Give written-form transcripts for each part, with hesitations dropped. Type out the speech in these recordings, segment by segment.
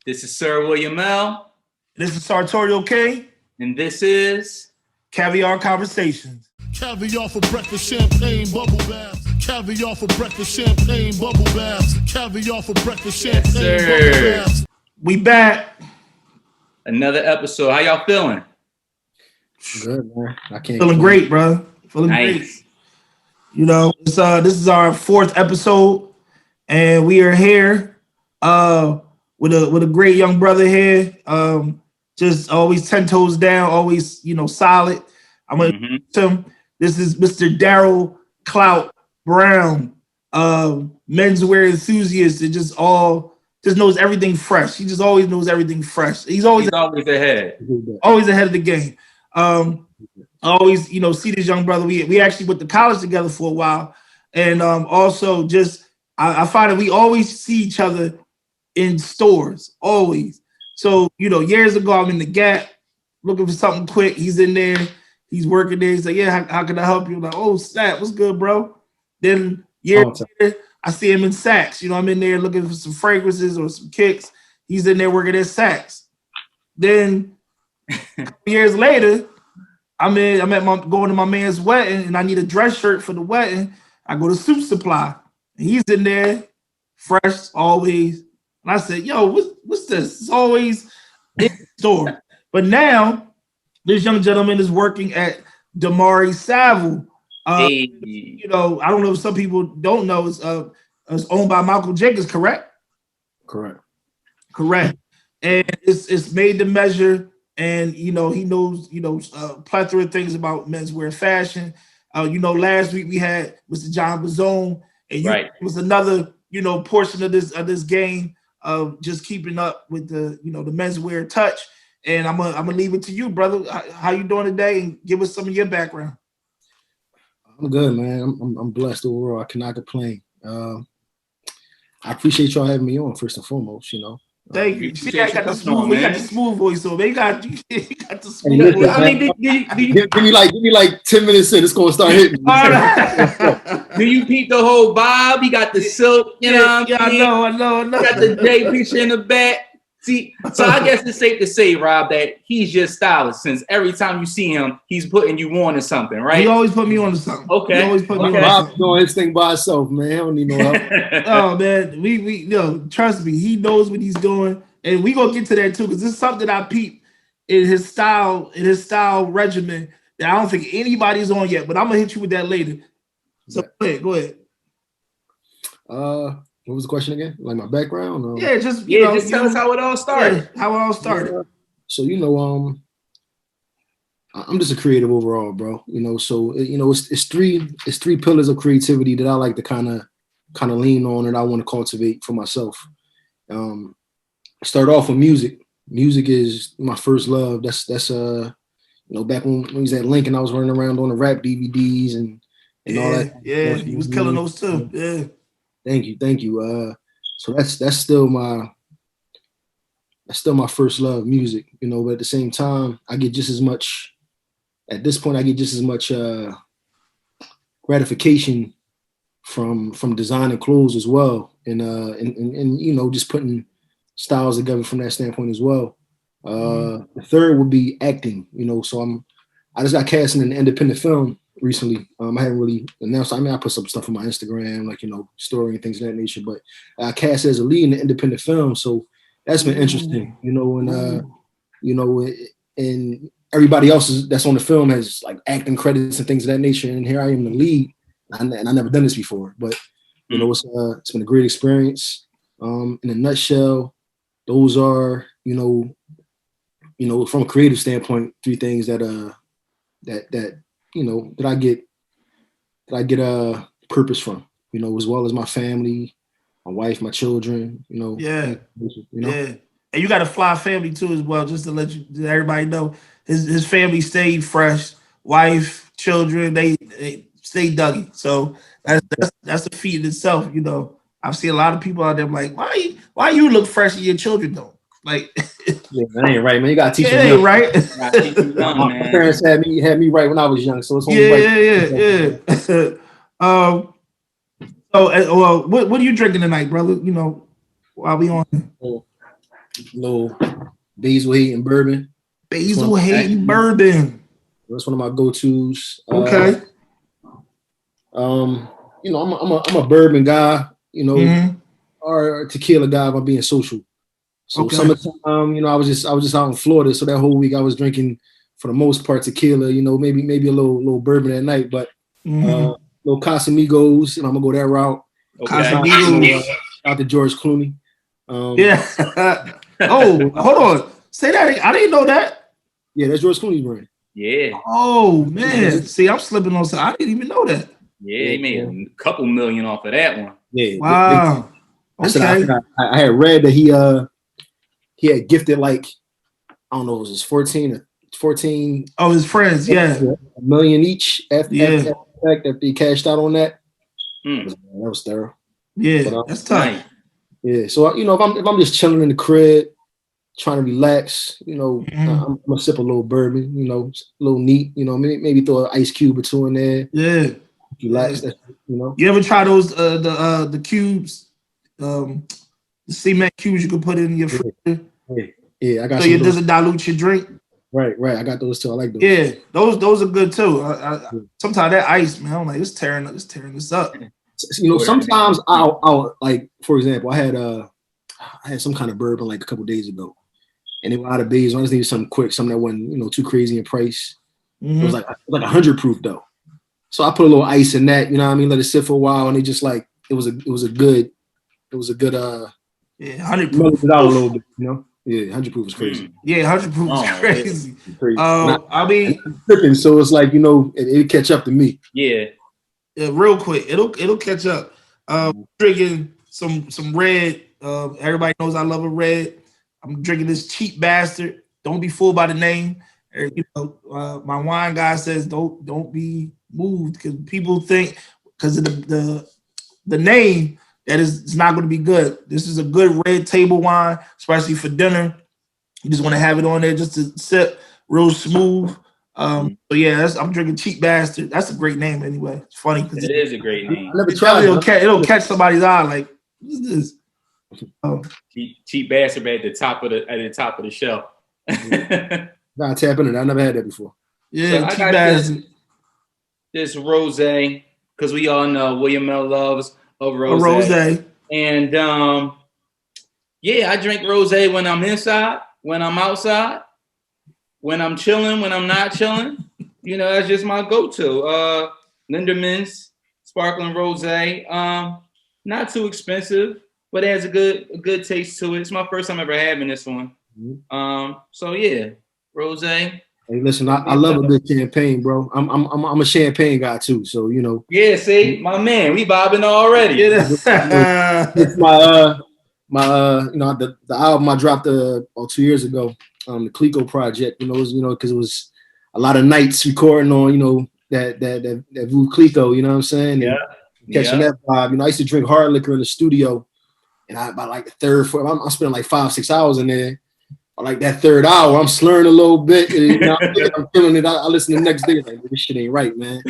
This is Sir William L. This is Sartorial K. And this is Caviar Conversations. Caviar for breakfast, champagne, bubble baths. Caviar for breakfast, champagne, bubble baths. Caviar for breakfast, champagne, bubble baths. We back. Another episode. How y'all feeling? Good, man. I can't. Feeling great, bro. Feeling great. You know, this is our 4th episode, and we are here with a great young brother here. Just always 10 toes down, always, solid. I'm gonna tell him this is Mr. Darryl Clout Brown, menswear enthusiast, and just knows everything fresh. He just always knows everything fresh. He's always ahead. Always ahead of the game. Always, see this young brother. We actually went to college together for a while, and also just I find that we always see each other in stores, always. So years ago, I'm in the Gap looking for something quick. He's in there, he's working there. He's like, "Yeah, how can I help you?" I'm like, "Oh, snap, what's good, bro?" Then years later, I see him in Saks. I'm in there looking for some fragrances or some kicks. He's in there working at Saks. Then years later, going to my man's wedding, and I need a dress shirt for the wedding. I go to Suit Supply, and he's in there, fresh always. And I said, "Yo, what's this?" It's always in the store. But now, this young gentleman is working at Damari Savile. Hey. I don't know if some people don't know. It's owned by Michael Jenkins, correct? Correct. And it's made to measure. And he knows plethora of things about menswear fashion. Last week we had Mr. John Bazone, and it was another portion of this game of just keeping up with the the menswear touch. And I'm gonna leave it to you, brother. How you doing today? And give us some of your background. I'm good, man. I'm blessed overall. I cannot complain. I appreciate y'all having me on first and foremost. Thank you. See, I got the smooth voice, so they got the smooth voice. I mean, give me like 10 minutes in, it's gonna start hitting. Do you peep the whole vibe? He got the silk, I know. Got the J picture in the back. See, so I guess it's safe to say, Rob, that he's your stylist, since every time you see him, he's putting you on to something, right? He always put me on to something. Okay. He always put me on to Rob's something. doing his thing by himself, man. I don't need no help. Oh man, we trust me, he knows what he's doing, and we gonna get to that too, because this is something I peep in his style regimen that I don't think anybody's on yet. But I'm gonna hit you with that later. So go ahead. What was the question again? Like my background? Just tell us how it all started. How it all started. So I'm just a creative overall, bro. It's three pillars of creativity that I like to kind of lean on and I want to cultivate for myself. Start off with music. Music is my first love. That's back when we was at Lincoln, I was running around on the rap DVDs and all that. Yeah, he was killing those too. Yeah. Thank you. So that's still my first love, music, but at the same time, I get just as much gratification from designing clothes as well. And just putting styles together from that standpoint as well. The third would be acting, so I just got cast in an independent film recently. I haven't really announced. I put some stuff on my Instagram, like story and things of that nature. But I cast as a lead in an independent film, so that's been interesting. And everybody else that's on the film has like acting credits and things of that nature, and here I am the lead, and I never done this before. But it's been a great experience. In a nutshell, those are from a creative standpoint, 3 things that I get a purpose from, as well as my family, my wife, my children, Yeah. And you got a fly family too as well, just to let everybody know. His family stayed fresh, wife, children, they stayed Dougie. So that's a feat in itself, I've seen a lot of people out there like, why you look fresh and your children don't? Like, yeah, that ain't right, man. You gotta teach them. It ain't right. My parents had me right when I was young, so it's only right. So, what are you drinking tonight, brother? While we on. little Basil Hayden bourbon. Basil Hayden bourbon. That's one of my go-tos. Okay. You know, I'm a bourbon guy, you know, or a tequila guy if I'm being social. So summertime, you know, I was just out in Florida. So that whole week I was drinking for the most part tequila, you know, maybe a little bourbon at night, but little Casamigos, and I'm gonna go that route. Okay. Casamigos. Out to George Clooney. Yeah. Oh, hold on. Say that. I didn't know that. Yeah, that's George Clooney's brand. Yeah. Oh man. See, I'm slipping on something. I didn't even know that. Yeah, he made a couple million off of that one. Yeah. Wow. Okay. I had read that he had gifted like, I don't know, it was 14. Oh, his friends, yeah. $1 million each after he cashed out on that. That was thorough. Yeah, but, that's tough. Nice. Yeah, so you know, if I'm just chilling in the crib, trying to relax, you know, I'm gonna sip a little bourbon, you know, a little neat, you know, maybe throw an ice cube or two in there. Yeah, relax. You know. You ever try those the cubes, the cement cubes you can put in your fridge? Yeah, I got. So it doesn't dilute your drink. Right. I got those too. I like those. Yeah, those are good too. Sometimes that ice, man, I'm like, it's tearing this up. You know, sometimes I'll like, for example, I had some kind of bourbon like a couple days ago, and it was out of beers. I just needed something quick, something that wasn't, you know, too crazy in price. It was like 100 proof though, so I put a little ice in that. You know what I mean? Let it sit for a while, and it just like it was a good 100 proof. It out a little bit, you know. Yeah, 100 proof is crazy. Yeah, 100 proof is crazy. Crazy. I mean, tripping, so it's like, you know, it'll catch up to me. Yeah. Real quick, it'll catch up. Drinking some red. Everybody knows I love a red. I'm drinking this cheap bastard. Don't be fooled by the name. You know, my wine guy says don't be moved because people think because of the name that it's not going to be good. This is a good red table wine, especially for dinner. You just want to have it on there just to sip, real smooth. So yeah, I'm drinking Cheap Bastard. That's a great name anyway. It's funny because it is a great name. I never tried it. It'll catch somebody's eye. Like, what is this? Cheap Bastard at the top of the shelf. Nah, tap into that. I never had that before. Yeah, so Cheap Bastard. This rosé, because we all know William L. loves a rosé. And yeah, I drink rosé when I'm inside, when I'm outside, when I'm chilling, when I'm not chilling. You know, that's just my go-to. Linderman's sparkling rosé. Not too expensive, but it has a good taste to it. It's my first time ever having this one. So yeah, rosé. Hey, listen, I love a good champagne, bro. I'm a champagne guy too, so you know. Yeah, see, my man, we vibing already. It's my you know, the album I dropped 2 years ago, the Clico project. You know, because it was a lot of nights recording on, you know, that Vu Clico. You know what I'm saying? Yeah. And catching that vibe. You know, I used to drink hard liquor in the studio, and by like the third, fourth, I'm spending like 5-6 hours in there. Like that third hour, I'm slurring a little bit. And, you know, I'm feeling it. I listen the next day, like this shit ain't right, man.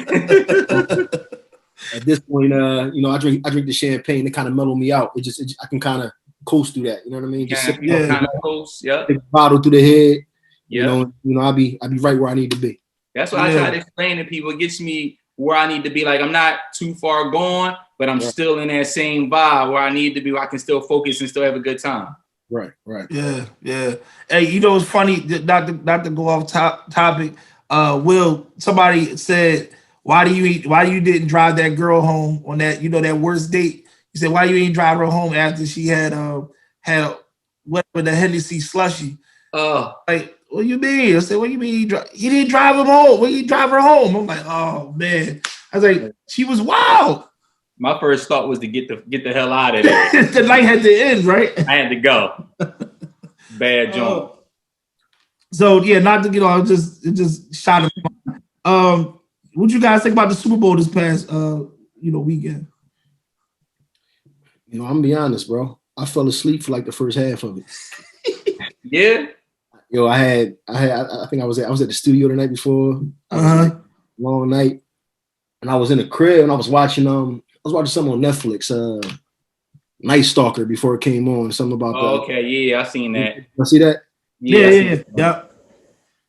At this point, you know, I drink the champagne. It kind of mellow me out. I can kind of coast through that. You know what I mean? Just sip kind of coast. Yeah. Take a bottle through the head. Yeah. You know, I'll be right where I need to be. That's what I try to explain to people. It gets me where I need to be. Like I'm not too far gone, but I'm still in that same vibe where I need to be. Where I can still focus and still have a good time. Right. Yeah. Hey, you know, it's funny, not to go off topic. Will, somebody said, why you didn't drive that girl home on that, you know, that worst date? He said, why you ain't drive her home after she had whatever, the Hennessy slushy? Like, what do you mean? I said, what do you mean? He didn't drive him home. When you drive her home? I'm like, oh man. I was like, she was wild. My first thought was to get the hell out of there. The night had to end, right? I had to go. Bad joint. So yeah, not to get off, it just shot him. What you guys think about the Super Bowl this past weekend? You know, I'm gonna be honest, bro. I fell asleep for like the first half of it. Yeah. Yo, I think I was at the studio the night before. Long night, and I was in the crib and I was watching something on Netflix. Night Stalker before it came on. Something about that. Okay, yeah, I seen that. I see that. Yeah.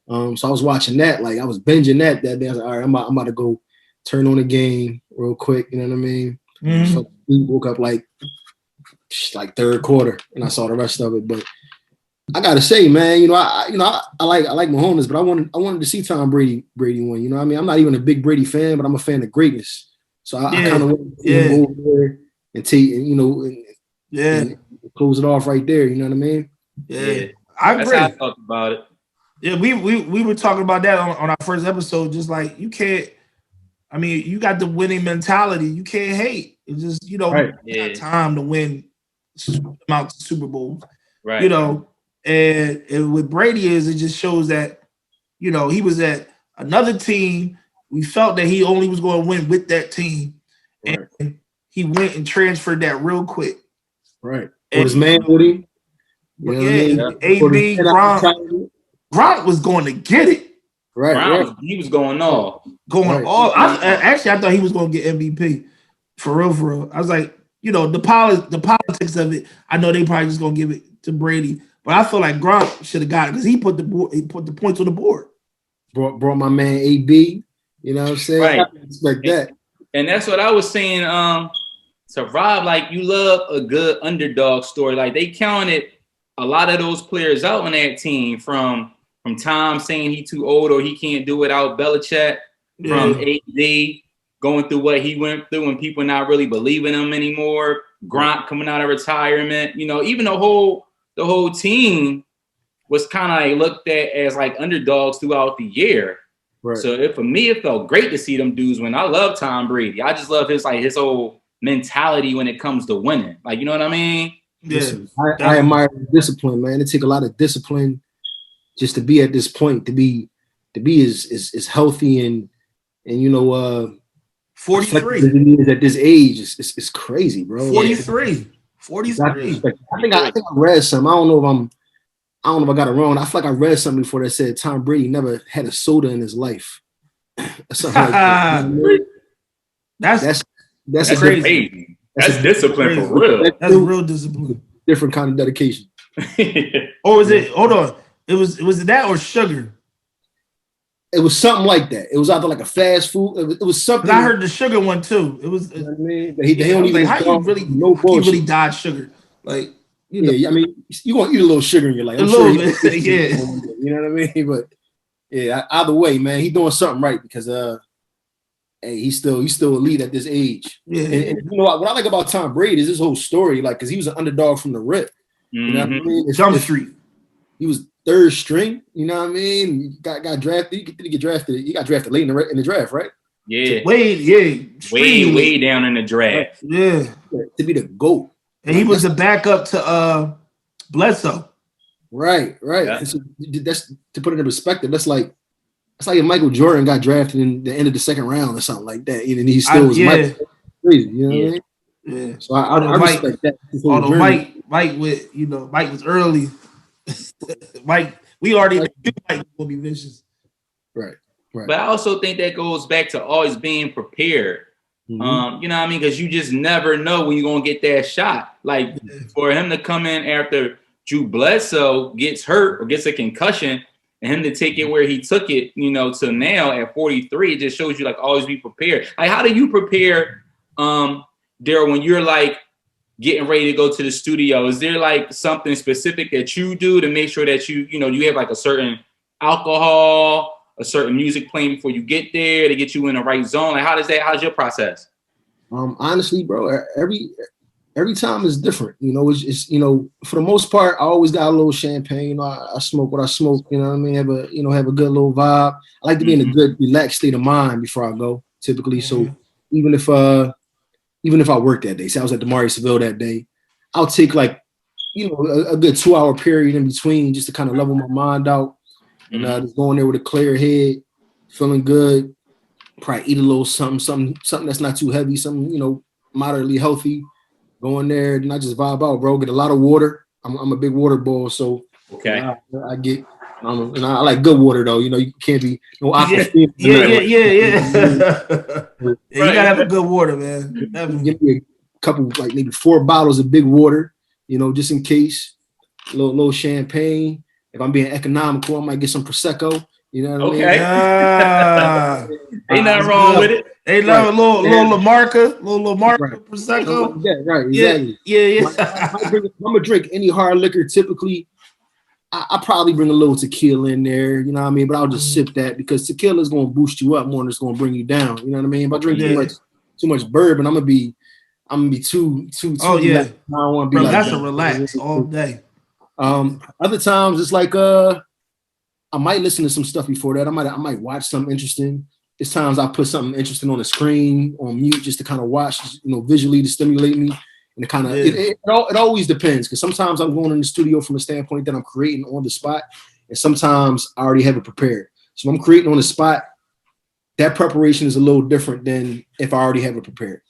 So I was watching that. Like I was binging that day. I was like, all right, I'm about to go turn on the game real quick. You know what I mean? Mm-hmm. So we woke up like third quarter, and I saw the rest of it. But I gotta say, man, I like Mahomes, but I wanted to see Tom Brady win. You know what I mean? I'm not even a big Brady fan, but I'm a fan of greatness. So I kind of want to see him go over there and take, and close it off right there. You know what I mean? Yeah. I agree. That's how I talked about it. Yeah, we were talking about that on our first episode. Just like you can't. I mean, you got the winning mentality. You can't hate. It's just you got time to win amount of Super Bowls. Right. And with Brady it just shows that he was at another team. We felt that he only was going to win with that team, and he went and transferred that real quick. Right. And his man with him. AB Gronk was going to get it. Right. He was going off. I thought he was going to get MVP. For real. I was like, the politics of it. I know they probably just going to give it to Brady, but I feel like Gronk should have got it because he put the points on the board. Brought my man AB. You know what I'm saying? Right. I expect that. And that's what I was saying. To Rob, like you love a good underdog story. Like they counted a lot of those players out on that team from Tom saying he too old or he can't do it out Belichick, from AD going through what he went through and people not really believing him anymore. Gronk coming out of retirement. Even the whole team was kind of like looked at as like underdogs throughout the year. Right. So for me, it felt great to see them dudes win. I love Tom Brady. I just love his whole mentality when it comes to winning. Like, you know what I mean? Yeah. Listen, I admire discipline, man. It takes a lot of discipline just to be at this point, to be as healthy and 43 is at this age. It's crazy, bro. 43. I think I read something. I don't know if I got it wrong. I feel like I read something before that said Tom Brady never had a soda in his life. Something like that. That's crazy. That's discipline for real. That's real discipline. Different kind of dedication. Or was it? Hold on. It was that or sugar? It was something like that. It was either like a fast food. It was something. I heard the sugar one too. It was. You know what I mean? He don't even how you really he really died sugar. Like I mean, you gonna eat a little sugar in your life. A little bit, yeah. You know what I mean? But yeah, either way, man, he doing something right because hey, he's still elite at this age. Yeah. And what I like about Tom Brady is his whole story, like, because he was an underdog from the rip. You know what I mean? Jump Street. He was third string. You know what I mean? He got drafted. He got drafted late in the draft, right? Yeah. Way down in the draft. Yeah. To be the GOAT. And he was the backup to Bledsoe. Right. Yeah. So that's, to put it in perspective, that's like if Michael Jordan got drafted in the end of the second round or something like that, and he still was Michael. Crazy, you know what I mean? Yeah. So I respect that. Although Mike was early. Mike, we already knew Mike will be vicious. Right. But I also think that goes back to always being prepared. You know what I mean? Because you just never know when you're gonna get that shot. Like for him to come in after Drew Bledsoe gets hurt or gets a concussion, and him to take it where he took it, to now at 43, it just shows you like always be prepared. Like, how do you prepare, Darryl, when you're like getting ready to go to the studio? Is there like something specific that you do to make sure that you have like a certain alcohol, a certain music playing before you get there to get you in the right zone? Like, how's your process? Honestly, bro, every time is different. It's for the most part, I always got a little champagne. I smoke what I smoke. You know what I mean? Have a good little vibe. I like to be in a good, relaxed state of mind before I go. Typically, so even if I work that day, say I was at Damari Savile that day, I'll take like a good 2-hour period in between just to kind of level my mind out. And just going there with a clear head, feeling good. Probably eat a little something that's not too heavy, something moderately healthy. Going there, and I just vibe out, bro. Get a lot of water. I'm a big water boy, so okay. I get, and I like good water though. You can't be no aquafina. Yeah. You gotta have a good water, man. Give me a couple, like maybe 4 bottles of big water, you know, just in case. Little champagne. If I'm being economical, I might get some Prosecco. You know what I mean? Ain't nothing wrong with it. Ain't nothing, little LaMarca, Prosecco. Like that, right, exactly. Yeah. I'm gonna drink any hard liquor. Typically, I probably bring a little tequila in there. You know what I mean? But I'll just sip that because tequila is gonna boost you up more than it's gonna bring you down. You know what I mean? If I drink too much bourbon, I'm gonna be too. Oh yeah. I don't want to be like that's that. A relax all day. Other times it's like I might listen to some stuff before that. I might watch something interesting. There's times I put something interesting on the screen on mute just to kind of watch, you know, visually to stimulate me. And it kind of it always depends, because sometimes I'm going in the studio from a standpoint that I'm creating on the spot, and sometimes I already have it prepared. So if I'm creating on the spot, that preparation is a little different than if I already have it prepared.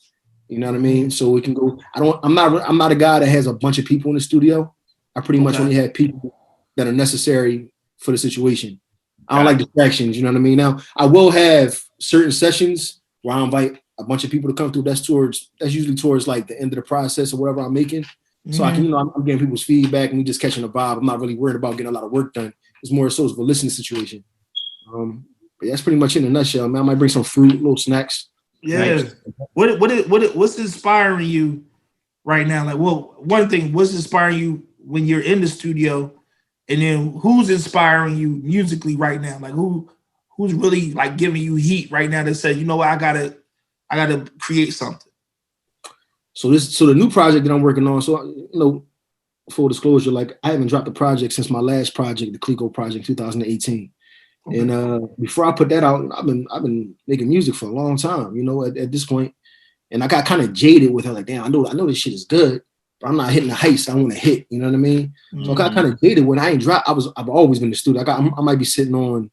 You know what I mean? So it can go. I'm not a guy that has a bunch of people in the studio. I pretty much only have people that are necessary for the situation. I don't like distractions, you know what I mean? Now, I will have certain sessions where I invite a bunch of people to come through. That's usually towards like the end of the process or whatever I'm making. So I can, you know, I'm getting people's feedback and we just catching a vibe. I'm not really worried about getting a lot of work done. It's more so of a listening situation. But that's pretty much in a nutshell, man. I might bring some fruit, little snacks. Yeah. What's inspiring you right now? Like, well, one thing, what's inspiring you when you're in the studio, and then who's inspiring you musically right now? Like who's really like giving you heat right now that says, you know what, I gotta create something. So the new project that I'm working on, so you know, full disclosure, like I haven't dropped a project since my last project, the Clico project, 2018. Okay. And before I put that out, I've been making music for a long time, you know, at this point. And I got kind of jaded with it, like, damn, I know this shit is good, but I'm not hitting the heights I want to hit. You know what I mean? So I got kind of jaded when I ain't dropped. I've always been in the studio. I might be sitting on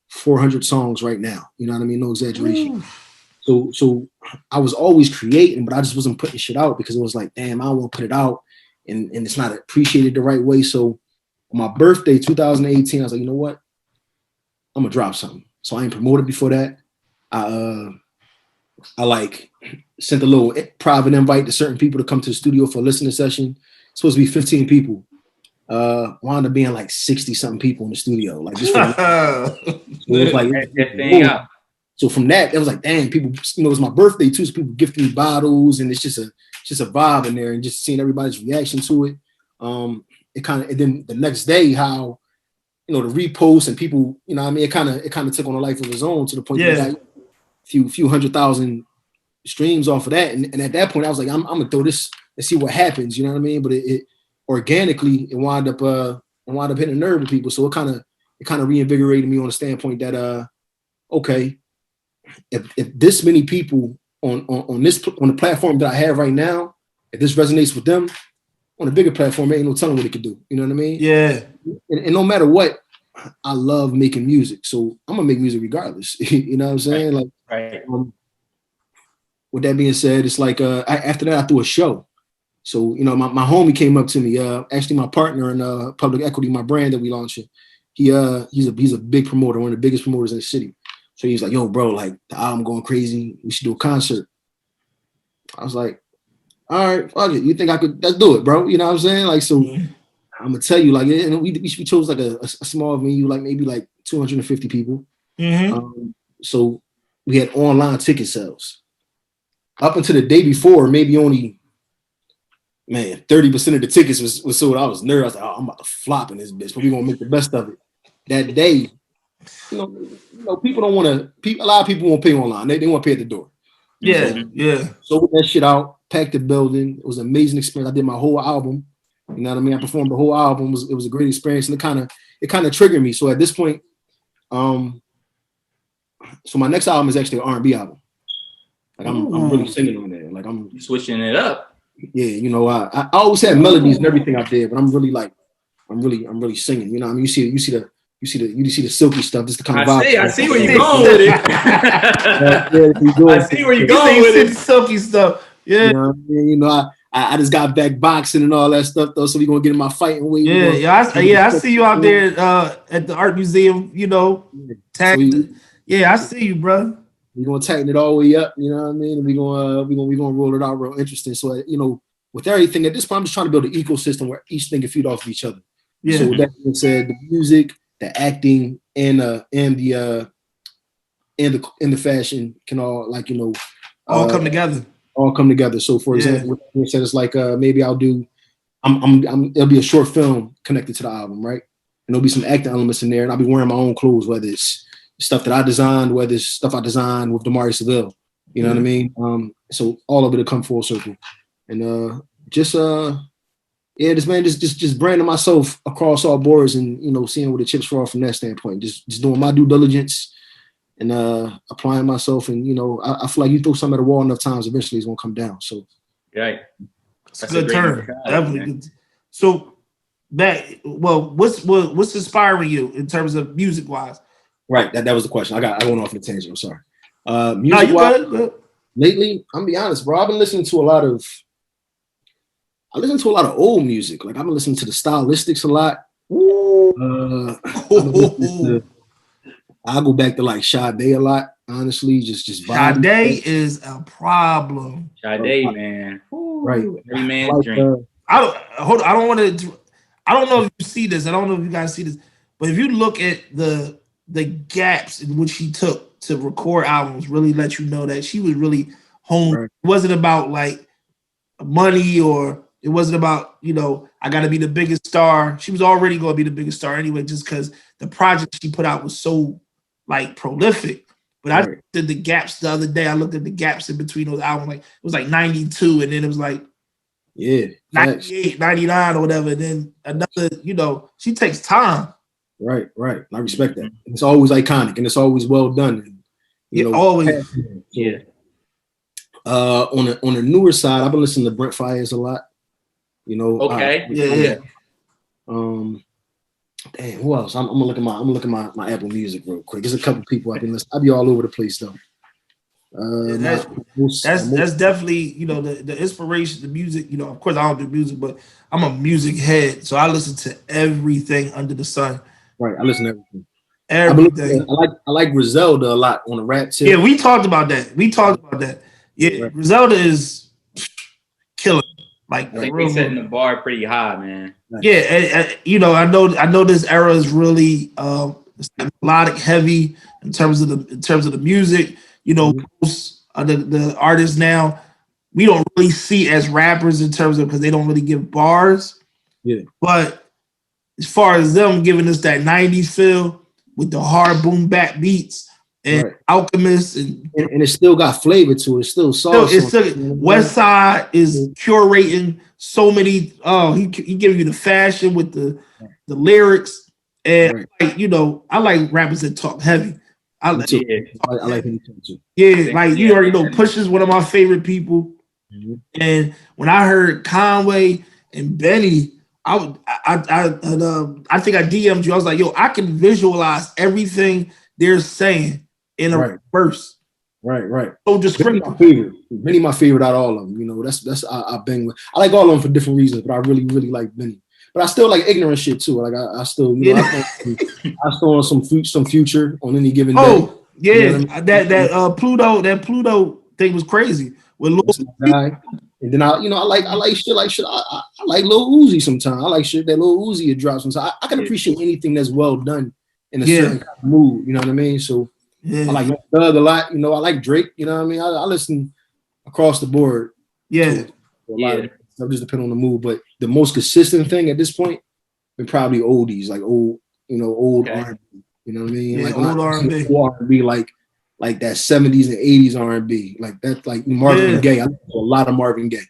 400 songs right now. You know what I mean? No exaggeration. So I was always creating, but I just wasn't putting shit out because it was like, damn, I don't want to put it out, and it's not appreciated the right way. So on my birthday, 2018, I was like, you know what? I'm gonna drop something. So I ain't promoted before that. I like sent a little private invite to certain people to come to the studio for a listening session. It's supposed to be 15 people. Wound up being like 60 something people in the studio. Like just so it was like, so from that, it was like, dang, people, you know, it was my birthday too, so people gifted me bottles, and it's just a vibe in there, and just seeing everybody's reaction to it. It kind of, and then the next day, how, you know, the reposts and people, you know what I mean, it kind of took on a life of its own to the point that I got a few 100,000 streams off of that. And at that point I was like, I'm gonna throw this and see what happens, you know what I mean? But it organically, it wound up hitting a nerve with people. So it kind of reinvigorated me on the standpoint that okay, if this many people on the platform that I have right now, if this resonates with them, on a bigger platform, ain't no telling what it could do. You know what I mean? Yeah. And no matter what, I love making music, so I'm gonna make music regardless. You know what I'm saying? Like, right. With that being said, it's like after that I threw a show. So you know, my homie came up to me. Actually, my partner in Public Equity, my brand that we launched. He's a big promoter, one of the biggest promoters in the city. So he's like, yo, bro, like the album going crazy. We should do a concert. I was like, all right, fuck it. You think I could? Let's do it, bro. You know what I'm saying? Like, so I'm gonna tell you, like, and we chose like a small venue, like maybe like 250 people. So we had online ticket sales. Up until the day before, maybe only 30% of the tickets was sold. I was nervous. I was like, oh, I'm about to flop in this bitch, but we're gonna make the best of it. That day, you know, people don't want to. A lot of people won't pay online. They want to pay at the door. Yeah. Sold that shit out, packed the building. It was an amazing experience. I did my whole album. You know what I mean? I performed the whole album. It was a great experience, and it kind of triggered me. So at this point, so my next album is actually an R&B album. Like I'm really singing on there. Like I'm switching it up. Yeah, you know, I always had melodies and everything I did, but I'm really singing. You know what I mean? You see the silky stuff. This is the kind of vibe. I see where you're going with it. I see where you're going with it. Silky stuff. Yeah. You know, I just got back boxing and all that stuff though, so we're gonna get in my fighting weight. I see you out there at the art museum, you know. I see you, bro. We're gonna tighten it all the way up, you know what I mean? And we're gonna roll it out real interesting. So with everything at this point, I'm just trying to build an ecosystem where each thing can feed off of each other. Yeah. So with that being said, the music, the acting, and the fashion can all all come together. All come together. So for example, we said it's like maybe I'll do it'll be a short film connected to the album, right? And there'll be some acting elements in there, and I'll be wearing my own clothes, whether it's stuff that I designed, whether it's stuff I designed with Damari Savile. You know what I mean? So all of it'll come full circle. And just branding myself across all boards and seeing where the chips fall from that standpoint. Just doing my due diligence and applying myself, and I feel like you throw something at the wall enough times, eventually it's gonna come down. So right. That's a good term. Definitely good. So what's inspiring you in terms of music wise? Right, that was the question. I went off on a tangent. I'm sorry. Music wise, lately, I'm gonna be honest, bro. I've been listening to a lot of old music. Like I've been listening to the Stylistics a lot. I go back to like Sade a lot. Honestly, just Sade is a problem. Sade, man. Right. Every man's dream. I don't know if you see this. I don't know if you guys see this, but if you look at the gaps in which she took to record albums, really let you know that she was really home. Right. It wasn't about like money, or it wasn't about, I got to be the biggest star. She was already going to be the biggest star anyway, just because the project she put out was so like prolific. But I did the gaps the other day. I looked at the gaps in between those albums. Like it was like 92, and then it was like 98, 99 or whatever. And then another, she takes time. Right. I respect that. It's always iconic and it's always well done. And, always. Yeah. On the newer side, I've been listening to Brent Faiyaz a lot. Okay. Damn, who else? I'm gonna look at my Apple Music real quick. There's a couple people I've been listening. I'll be all over the place though. That's definitely the inspiration, the music. Of course I don't do music, but I'm a music head, so I listen to everything under the sun. Right, I listen to everything. Everything. I like Griselda a lot on the rap tip. Yeah, we talked about that. Yeah, right. Griselda is killer. Like I think they're setting the bar pretty high, man. Yeah, I know this era is really melodic heavy in terms of the music. Most of the artists now we don't really see as rappers in terms of, because they don't really give bars. Yeah. But as far as them giving us that 90s feel with the hard boom bap beats and Alchemist and it still got flavor to it. It's still sauce. West Side is curating so many. He gives you the fashion with the lyrics, and I like rappers that talk heavy. I like him too. Yeah, like you already know, Push is one of my favorite people. Mm-hmm. And when I heard Conway and Benny, I think I DM'd you. I was like, yo, I can visualize everything they're saying in a verse. Right. So descriptive. Benny my favorite out of all of them. That's I bang with. I like all of them for different reasons, but I really, really like Benny. But I still like ignorant shit too. Like I still, I still on some Future on any given day. Oh yeah, that Pluto thing was crazy. With Lil and then I like shit. I like Lil Uzi sometimes. I like shit that Lil Uzi drops sometimes. I can appreciate anything that's well done in a certain kind of mood. You know what I mean? So I like Thug a lot. I like Drake. You know what I mean? I listen across the board. Yeah. A lot of stuff just depend on the mood. But the most consistent thing at this point been probably oldies, like old R&B. You know what I mean? Yeah, like old R&B. R&B, like that 70s and 80s R&B. Like that, like Marvin Gaye. I listen to a lot of Marvin Gaye.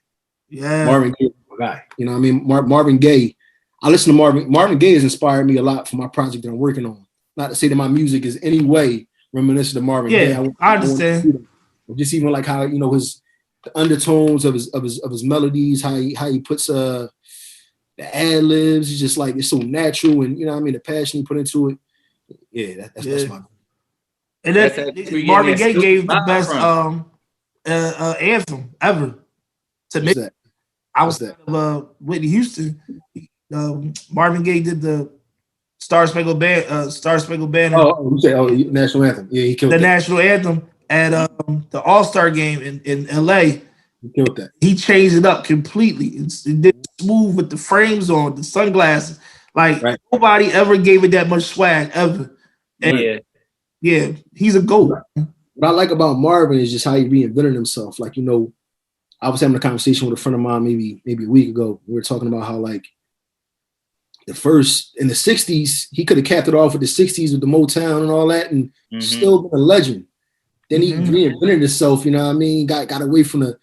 Yeah. Marvin Gaye, my guy. You know what I mean? Marvin Gaye. I listen to Marvin Gaye has inspired me a lot for my project that I'm working on. Not to say that my music is any way reminiscent of Marvin Gaye. I understand. Just even like how his the undertones of his melodies, how he puts the ad libs. It's just like it's so natural, and you know what I mean, the passion he put into it. Yeah, that's my. And then Marvin Gaye gave the best anthem ever to me. I was Whitney Houston. Marvin Gaye did the Star Spangled Banner. Oh, you say national anthem? Yeah, he killed the national anthem. at the All-Star game in LA. He killed that. He changed it up completely. It did smooth with the frames on, the sunglasses. Like nobody ever gave it that much swag ever. And yeah, he's a GOAT. What I like about Marvin is just how he reinvented himself. Like, you know, I was having a conversation with a friend of mine maybe a week ago. We were talking about how like the first in the 60s, he could have capped it off with the 60s with the Motown and all that and still been a legend. Then he reinvented himself, you know what I mean? Got away from the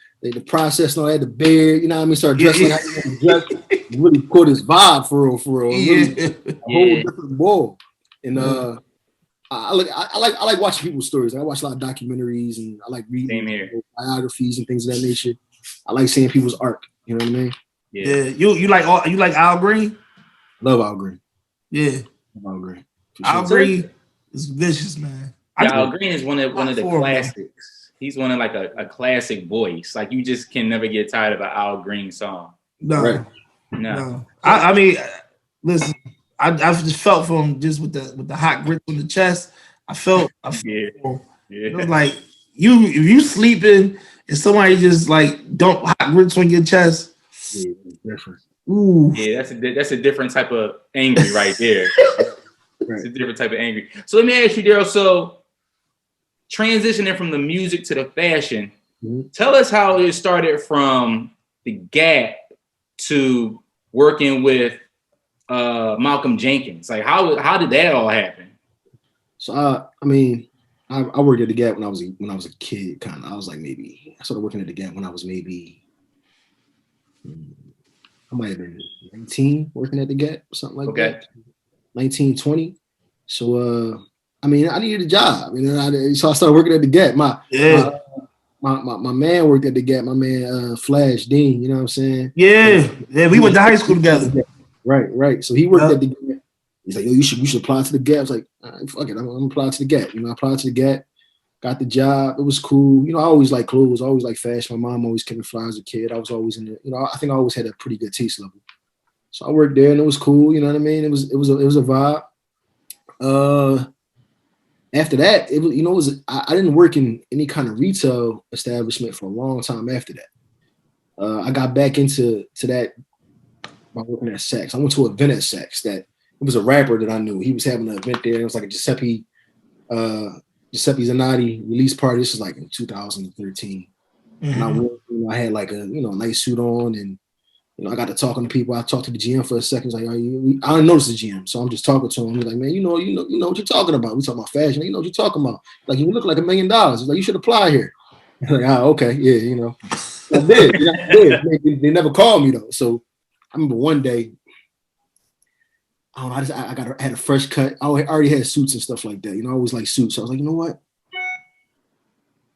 process and all that, the beard, you know what I mean? Started dressing like he dressed. Really caught his vibe for real. Really, a whole different ball. And I like watching people's stories. I watch a lot of documentaries and I like reading biographies and things of that nature. I like seeing people's art. You know what I mean? Yeah. You like Al Green? Love Al Green. Yeah. Love Al Green. Al Green is vicious, man. Yeah, Al Green is one of the classics. Man. He's one of like a classic voice. Like you just can never get tired of an Al Green song. No. I mean, listen. I just felt for him just with the hot grip on the chest. I felt it was like if you sleeping and somebody just like dump hot grits on your chest. Yeah, it's different. Ooh. Yeah, that's a different type of angry right there. It's a different type of angry. So let me ask you, Darryl. So transitioning from the music to the fashion, tell us how it started from the Gap to working with Malcolm Jenkins. Like how did that all happen? So I mean, I worked at the Gap when I was a kid. Kind of, I started working at the Gap when I was maybe I might have been 19 working at the Gap, something like that. 19, 20. So I mean, I needed a job, so I started working at the Gap. My man worked at the Gap. My man Flash Dean. You know what I'm saying? Yeah. We went to high school together. Right. So he worked at the Gap. He's like, yo, you should apply to the Gap. I was like, fuck it, I'm gonna apply to the Gap. I applied to the Gap, got the job. It was cool. I always liked clothes, I always liked fashion. My mom always kept me fly as a kid. I was always in the, I think I always had a pretty good taste level. So I worked there and it was cool, you know what I mean? It was a vibe. After that, I didn't work in any kind of retail establishment for a long time after that. I got back into that by working at Saks. I went to an event at Saks that it was a rapper that I knew. He was having an event there. It was like a Giuseppe Zanotti release party. This was like in 2013. And I went, I had like a nice suit on, and I got to talking to people. I talked to the GM for a second. He's like, I didn't notice the GM, so I'm just talking to him. He's like, man, you know what you're talking about. We talking about fashion. You know what you're talking about. Like, you look like $1 million. He's like, you should apply here. I'm like, okay, yeah, I did. They never called me though. So I remember one day, I had a fresh cut. I already had suits and stuff like that. I always like suits. So I was like, you know what?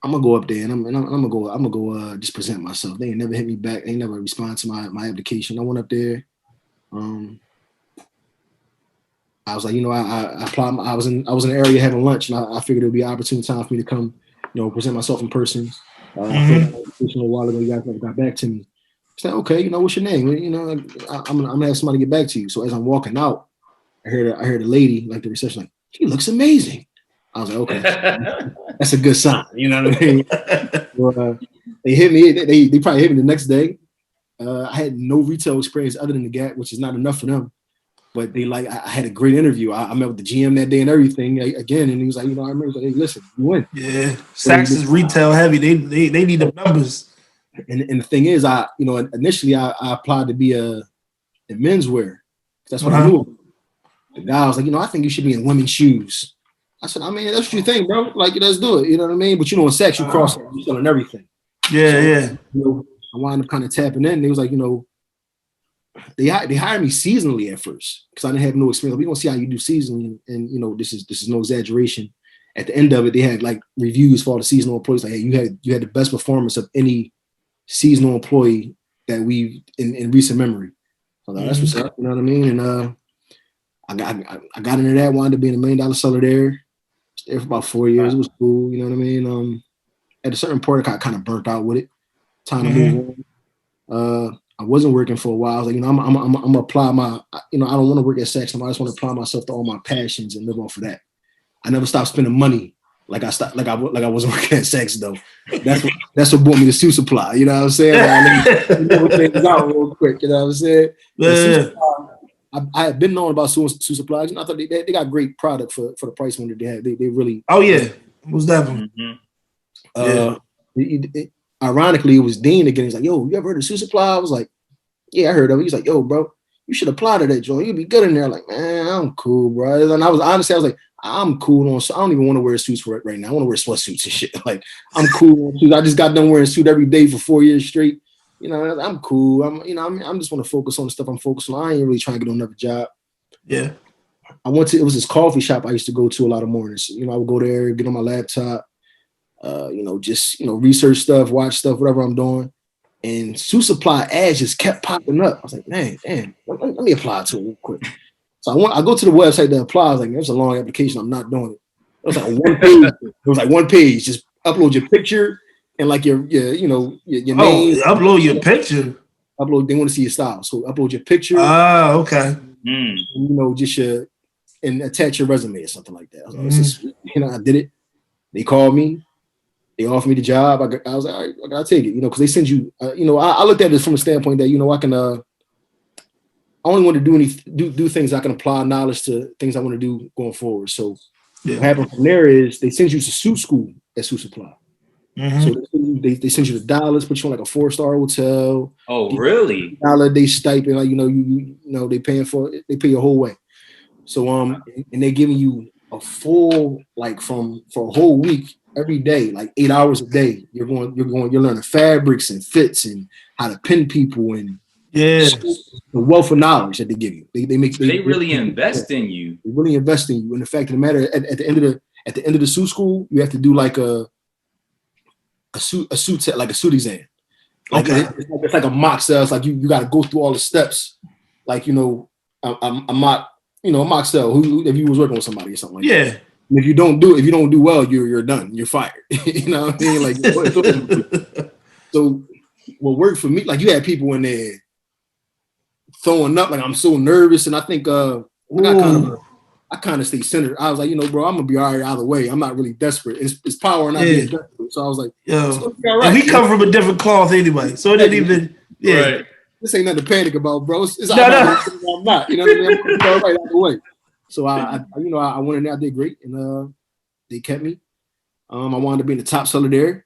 I'm gonna go up there and I'm gonna go just present myself. They ain't never hit me back. They ain't never respond to my application. I went up there. I was like, I applied. I was in the area having lunch, and I figured it would be an opportune time for me to come, present myself in person. I filled out an application a while ago. You guys never got back to me. I said, okay, what's your name? I'm gonna have somebody get back to you. So as I'm walking out, I heard a lady, like the reception, like, he looks amazing. I was like, okay, that's a good sign. You know what I mean? Well, they hit me. They probably hit me the next day. I had no retail experience other than the Gap, which is not enough for them. But I had a great interview. I met with the GM that day and everything again. And he was like, I remember, hey, listen, you win. Yeah, Saks is retail heavy. They need the numbers. And the thing is, initially I applied to be in menswear. That's what I knew. The guy was like, I think you should be in women's shoes. I said, that's what you think, bro. Like, let's do it. You know what I mean? But in Saks, you cross, you're selling everything. Yeah. So, I wound up kind of tapping in. And they was like, they hired me seasonally at first because I didn't have no experience. We're gonna see how you do seasonally, and this is no exaggeration. At the end of it, they had like reviews for all the seasonal employees. Like, hey, you had the best performance of any seasonal employee that we in recent memory. So that's what's up. You know what I mean? And I got into that. Wound up being $1 million seller there. Was there for about 4 years. It was cool. You know what I mean? At a certain point, I kind of burnt out with it. Time to move on. I wasn't working for a while. I was like, I'm gonna apply my. I don't want to work at Saks. I just want to apply myself to all my passions and live off of that. I never stopped spending money like I stopped, like I wasn't working at Saks though. That's what brought me to Suit Supply. You know what I'm saying? Like, let me things out real quick. You know what I'm saying? Yeah. I had been knowing about Suit Supply. And I thought they got great product for the price point that they had. They really. Oh yeah, most definitely. Ironically, it was Dean again. He's like, "Yo, you ever heard of Suit Supply?" I was like, "Yeah, I heard of it." He's like, "Yo, bro, you should apply to that joint. You'd be good in there." Like, man, I'm cool, bro. And I was like, I'm cool on. I don't even want to wear suits for it right now. I want to wear sweatsuits and shit. Like, I'm cool on suits. I just got done wearing a suit every day for 4 years straight. You know, I'm cool. I'm just want to focus on the stuff I'm focused on. I ain't really trying to get on another job. Yeah. It was this coffee shop I used to go to a lot of mornings. You know, I would go there, get on my laptop, just research stuff, watch stuff, whatever I'm doing. And Suit Supply ads just kept popping up. I was like, man, let me apply to it real quick. So I go to the website to apply. I was like, there's a long application. I'm not doing it. It was like one page. It was like one page. Just upload your picture and like your name. Upload your picture. They want to see your style. So upload your picture. Oh, okay. And, and attach your resume or something like that. I was like, I did it. They called me. They offered me the job. I was like, all right, I gotta take it. Because they send you. I looked at it from a standpoint that I can. I only want to do things I can apply knowledge to things I want to do going forward. So what happened from there is they send you to suit school at Suit Supply. Mm-hmm. So they send you to Dallas, put you on like a 4-star hotel. Oh, really? Holiday stipend, like they pay your whole way. So and they're giving you a full for a whole week every day, like 8 hours a day. You're learning fabrics and fits and how to pin people and the wealth of knowledge that they give you. They really invest in you. They really invest in you. And the fact of the matter, at the end of the suit school, you have to do like a suit set, like a suit exam. Like it's like a mock cell. It's like you got to go through all the steps. Like a mock cell. Who if you was working with somebody or something like that. And if you don't do well, you're done. You're fired. You know what I mean? Like so what worked for me, like you had people in there throwing up, like I'm so nervous, and I think I kind of stay centered. I was like, bro, I'm gonna be all right either way. I'm not really desperate. It's power not being desperate. So I was like, right. And we come from a different cloth anyway, so it didn't even right. This ain't nothing to panic about, bro. I'm not. You know what I mean? I'm all right either way. So I went in there. I did great, and they kept me. I wanted to be the top seller there.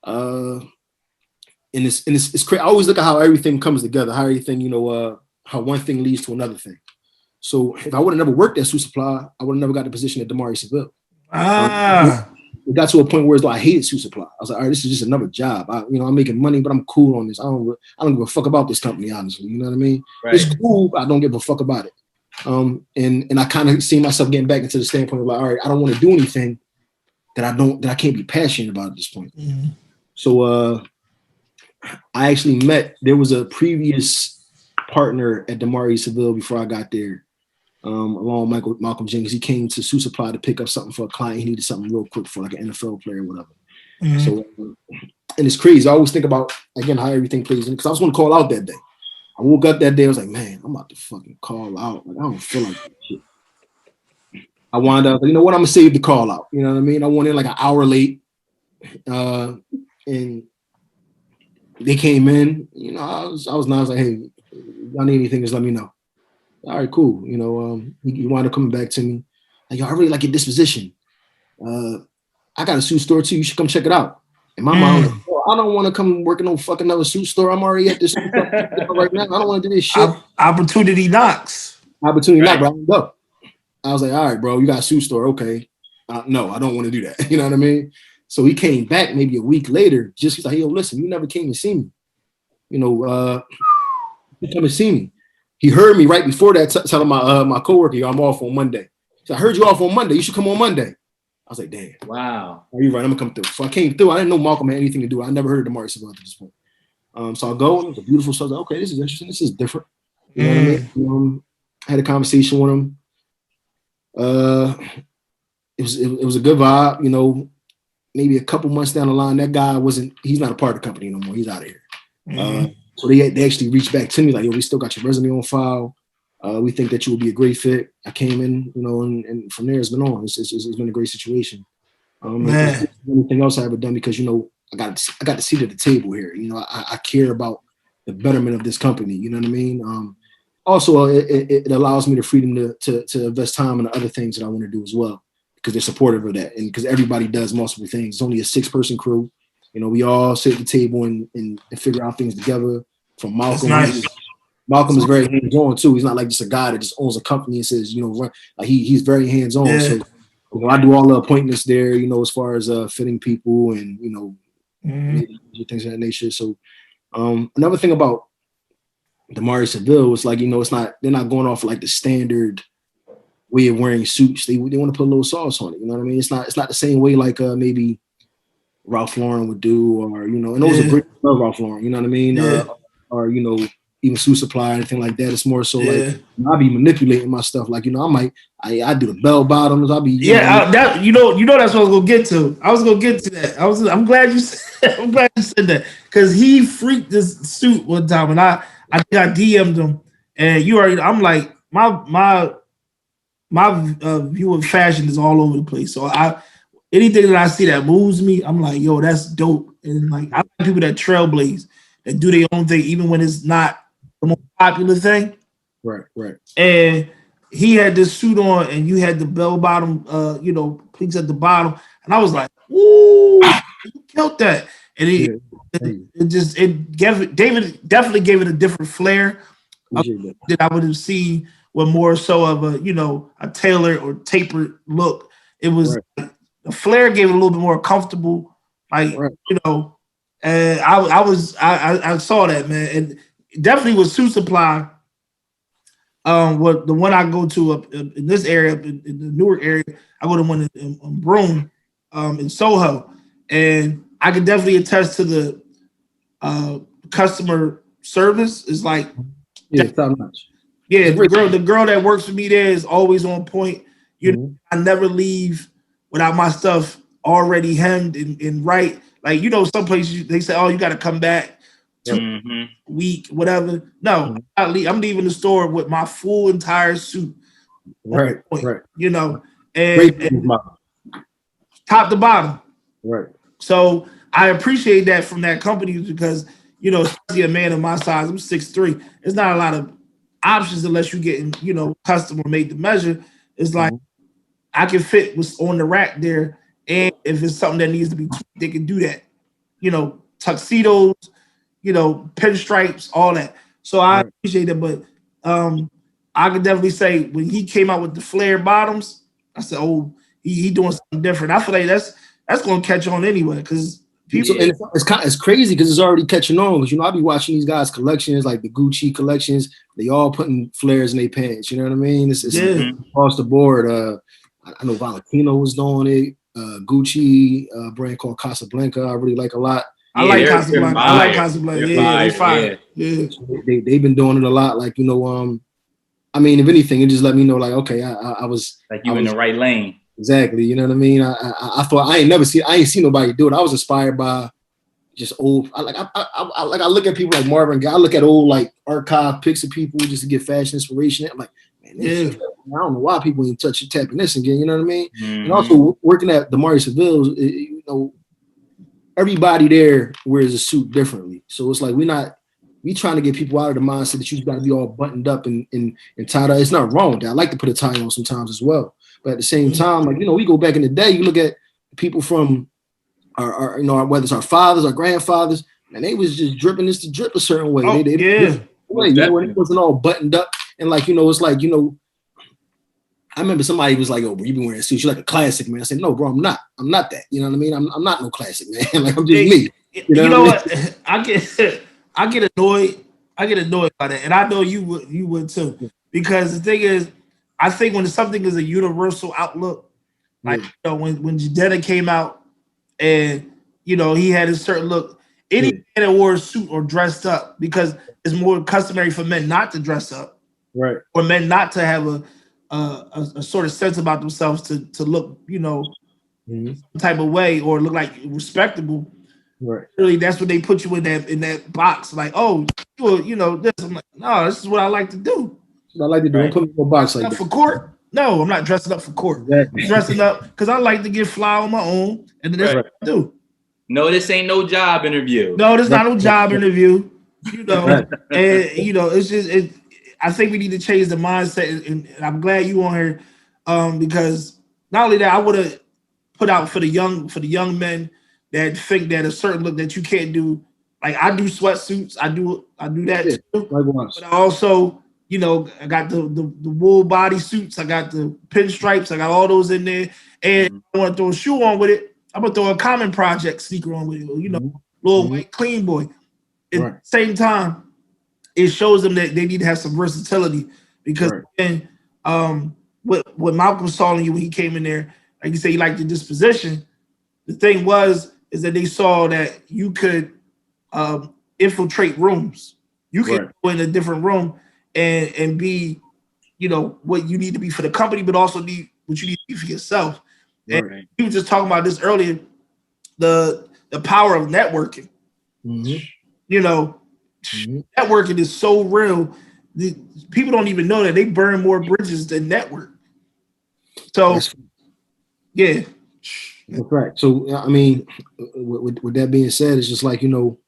And it's crazy. I always look at how everything comes together. How everything, how one thing leads to another thing. So if I would have never worked at Suit Supply, I would have never got the position at Damari Savile. It got to a point where I hated Suit Supply. I was like, all right, this is just another job. I'm making money, but I'm cool on this. I don't give a fuck about this company, honestly. You know what I mean? Right. It's cool, but I don't give a fuck about it. And I kind of see myself getting back into the standpoint of like, all right, I don't want to do anything that I can't be passionate about at this point. Mm-hmm. So I actually there was a previous partner at Damari Savile before I got there. Along with Malcolm Jenkins, he came to Suit Supply to pick up something for a client. He needed something real quick for like an NFL player or whatever. Mm-hmm. So, and it's crazy. I always think about, again, how everything plays in, because I was going to call out that day. I woke up that day, I was like, man, I'm about to fucking call out. Like, I don't feel like that shit. I wound up, you know what, I'm going to save the call out. You know what I mean? I went in like an hour late. And they came in, I was like, hey, if y'all need anything, just let me know. All right, cool. He wound up coming back to me. Like, yo, I really like your disposition. I got a suit store too. You should come check it out. And my mom was like, oh, I don't want to come work in no fucking another suit store. I'm already at this suit store right now. I don't want to do this shit. Opportunity knocks. Opportunity knocks, bro. I don't go. I was like, all right, bro, you got a suit store. Okay. No, I don't want to do that. You know what I mean? So he came back maybe a week later. He's like, yo, listen, you never came to see me. You come and see me. He heard me right before that telling my coworker, yo, I'm off on Monday. So I heard you off on Monday. You should come on Monday. I was like, damn. Wow. Are you right? I'm gonna come through. So I came through. I didn't know Malcolm had anything to do. I never heard of Damari Savile at this point. So I go. It was a beautiful show. I was like, okay, this is interesting. This is different. You know what I mean? I had a conversation with him. It was a good vibe. Maybe a couple months down the line, that guy he's not a part of the company no more. He's out of here. So they actually reached back to me like, yo, we still got your resume on file. We think that you will be a great fit. I came in, and from there it's been on. It's been a great situation. Anything else I ever done, because I got the seat at the table here. I care about the betterment of this company. You know what I mean? Also, it allows me the freedom to invest time in the other things that I want to do as well, because they're supportive of that, and because everybody does multiple things. It's only a 6-person crew. We all sit at the table and figure out things together. From Malcolm, Malcolm is very hands-on too. He's not like just a guy that just owns a company and says, run. Like he's very hands-on. Yeah. So I do all the appointments there, as far as fitting people and things of that nature. So another thing about Damari Savile was like, they're not going off like the standard way of wearing suits. They want to put a little sauce on it. You know what I mean? It's not the same way like maybe Ralph Lauren would do, or and those are great Ralph Lauren. You know what I mean? Or even Suit Supply, anything like that. It's more so like I'll be manipulating my stuff. Like I do the bell bottoms. I'll be that's what I was gonna get to. I was gonna get to that. I'm glad you said that, because he freaked this suit one time, and I think I DM'd him, and I'm like my view of fashion is all over the place. So anything that I see that moves me, I'm like, yo, that's dope. And like I like people that trailblaze, that do their own thing, even when it's not the most popular thing. Right. And he had this suit on, and you had the bell bottom, pleats at the bottom, and I was like, "Ooh, you killed that!" And David definitely gave it a different flair that I would have seen with more so of a tailored or tapered look. It was the flair gave it a little bit more comfortable, and I saw that, man, and definitely with Suit Supply. What the one I go to up in this area, in the Newark area, I go to one in Broome, in Soho, and I can definitely attest to the customer service is like top notch. Yeah, the girl that works for me there is always on point. I never leave without my stuff already hemmed and right. Like some places they say, "Oh, you got to come back." Week, whatever. No, I'm leaving the store with my full entire suit. Right. And top to bottom. Right. So I appreciate that from that company, because, especially a man of my size, I'm 6'3". There's not a lot of options unless you're getting, custom or made to measure. It's like I can fit what's on the rack there. And if it's something that needs to be tweaked, they can do that. Tuxedos, pinstripes, all that. So I appreciate it, but I could definitely say when he came out with the flare bottoms, I said, "Oh, he doing something different." I feel like that's going to catch on anyway, because people. And it's crazy because it's already catching on. Because I be watching these guys' collections, like the Gucci collections. They all putting flares in their pants. You know what I mean? It's across the board. I know Valentino was doing it. Gucci, brand called Casablanca, I really like a lot. I like Casablanca. Yeah, it's fire. Yeah. They've been doing it a lot. Like, I mean, if anything, it just let me know, like, okay, I was like in the right lane. Exactly. You know what I mean? I thought I ain't seen nobody do it. I was inspired by just old. I look at people like Marvin Gaye. I look at old like archive pics of people just to get fashion inspiration. I'm like, man, I don't know why people ain't tapping this again. You know what I mean? And also working at Damari Savile, everybody there wears a suit differently. So it's like we trying to get people out of the mindset that you got to be all buttoned up and tied up. It's not wrong with that. I like to put a tie on sometimes as well. But at the same time, like, we go back in the day, you look at people from our whether it's our fathers, our grandfathers, and they was just dripping this to drip a certain way. It wasn't all buttoned up. And like, it's like, I remember somebody was like, "Oh, bro, you been wearing a suit. You're like a classic, man." I said, "No, bro, I'm not. I'm not that. You know what I mean? I'm not no classic, man. Like, I'm just me." You know what? I get annoyed. I get annoyed by that, and I know you would too. Because the thing is, I think when something is a universal outlook, like when Jadena came out, and he had a certain look. Any man that wore a suit or dressed up, because it's more customary for men not to dress up, right? Or men not to have a sort of sense about themselves to look, some type of way or look like respectable. Right. Really, that's what they put you in that box. Like, oh, this. I'm like, no, this is what I like to do. I like to do. Don't put me in a box like that. For court. No, I'm not dressing up for court. Exactly. I'm dressing up because I like to get fly on my own, and then that's what I do. No, this ain't no job interview. No, this not no job interview. You know, and you know, it's just I think we need to change the mindset, and I'm glad you on here, because not only that, I would have put out for the young men that think that a certain look that you can't do. Like I do sweatsuits, I do that too. But I also, you know, I got the wool body suits, I got the pinstripes, I got all those in there, and I want to throw a shoe on with it. I'm gonna throw a Common Project sneaker on with it, you know, little white clean boy. At the same time, it shows them that they need to have some versatility because then, what Malcolm saw in you when he came in there, like you say, he liked the disposition. The thing is that they saw that you could infiltrate rooms. You can go in a different room and be, you know, what you need to be for the company, but also be what you need to be for yourself. And you were just talking about this earlier, the power of networking. You know, networking is so real. People don't even know that they burn more bridges than network. So, yeah. That's right. So, I mean, with that being said, it's just like, you know,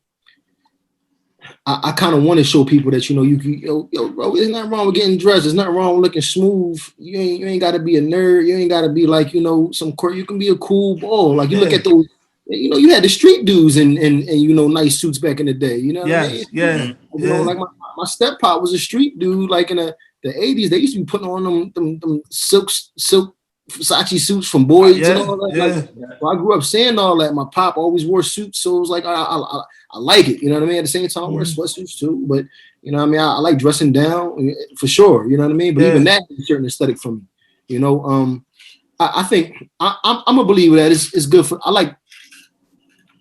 I kind of want to show people that, you know, you can, yo, bro, there's nothing wrong with getting dressed. There's nothing wrong with looking smooth. You ain't got to be a nerd. You ain't got to be like, you know, you can be a cool ball. Like you look at those, you know, you had the street dudes and you know, nice suits back in the day. You know what I mean? You know, like my step pop was a street dude. Like in the 80s, they used to be putting on them silk Versace suits from Boyd's and all that. Like, well, I grew up seeing all that. My pop always wore suits, so it was like I like it. You know what I mean? At the same time, I wear sweatsuits too. But you know what I mean? I like dressing down for sure. You know what I mean? But even that is a certain aesthetic for me. You know, I think I'm a believer that it's good for. I like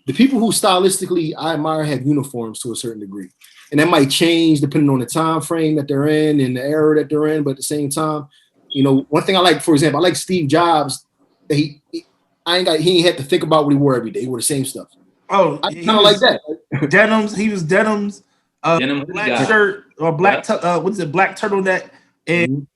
the people who stylistically I admire have uniforms to a certain degree, and that might change depending on the time frame that they're in and the era that they're in. But at the same time, you know, one thing I like, for example, I like Steve Jobs. He ain't had to think about what he wore every day. He wore the same stuff. Oh, I kind of like that. Denims. He was denims. Black shirt or black. What's it? Black turtleneck. And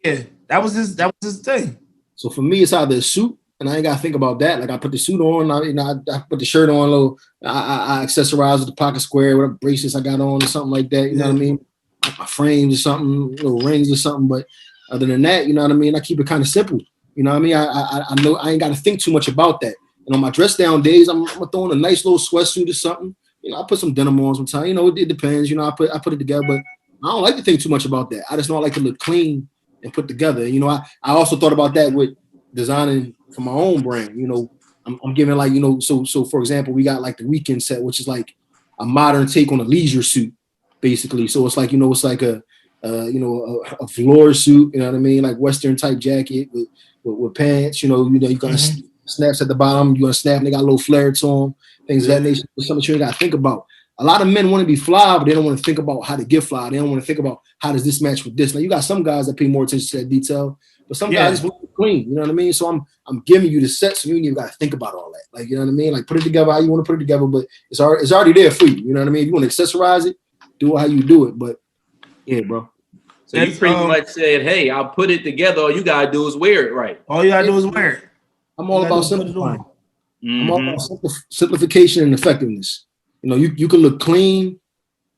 that was his thing. So for me, it's either a suit, and I ain't got to think about that. Like I put the suit on, I put the shirt on, little. I accessorize with the pocket square, whatever bracelets I got on, or something like that. You know what I mean? Like my frames or something, little rings or something, but. Other than that, you know what I mean? I keep it kind of simple. You know what I mean? I know I ain't got to think too much about that. And on my dress down days, I'm throwing a nice little sweatsuit or something. You know, I put some denim on sometimes. You know, it depends. You know, I put it together, but I don't like to think too much about that. I just don't like to look clean and put together. You know, I also thought about that with designing for my own brand. You know, I'm giving like, you know, so for example, we got like the weekend set, which is like a modern take on a leisure suit, basically. So it's like, you know, it's like a velour suit, you know what I mean, like Western type jacket with pants, you got snaps at the bottom, you got snap, and they got a little flare to them, things of that nature. Something you ain't got to think about. A lot of men want to be fly, but they don't want to think about how to get fly. They don't want to think about how does this match with this. Now you got some guys that pay more attention to that detail, but some guys just want to be clean. You know what I mean? So I'm giving you the set, so you ain't even got to think about all that. Like, you know what I mean? Like put it together how you want to put it together, but it's already there for you. You know what I mean? If you want to accessorize it, do it how you do it. But yeah, bro. So you pretty much said, hey, I'll put it together. All you gotta do is wear it right. All you gotta do is wear it. I'm all about simplifying. I'm all about simplification and effectiveness. You know, you can look clean.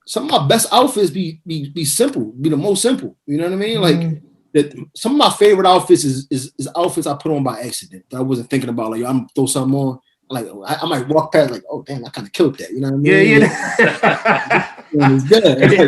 Some of my best outfits be simple, be the most simple. You know what I mean? Like that. Some of my favorite outfits is outfits I put on by accident that I wasn't thinking about. Like I'm throw something on. Like I might walk past, like, oh damn, I kind of killed that. You know what I mean?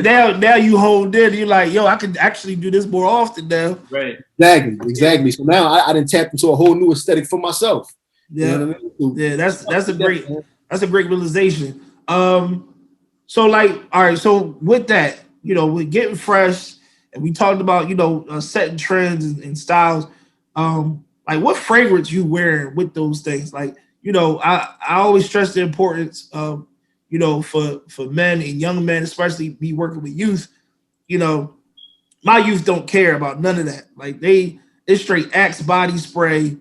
Yeah. Now you hold in. You're like, yo, I could actually do this more often now. Right. Exactly. So now I didn't tap into a whole new aesthetic for myself. Yeah. You know what I mean? Yeah. That's a great realization. So like, all right. So with that, you know, with getting fresh, and we talked about, you know, setting trends and styles. Like what fragrance you wearing with those things? Like, you know, I always stress the importance of, you know, for men and young men, especially be working with youth. You know, my youth don't care about none of that. Like it's straight Axe body spray,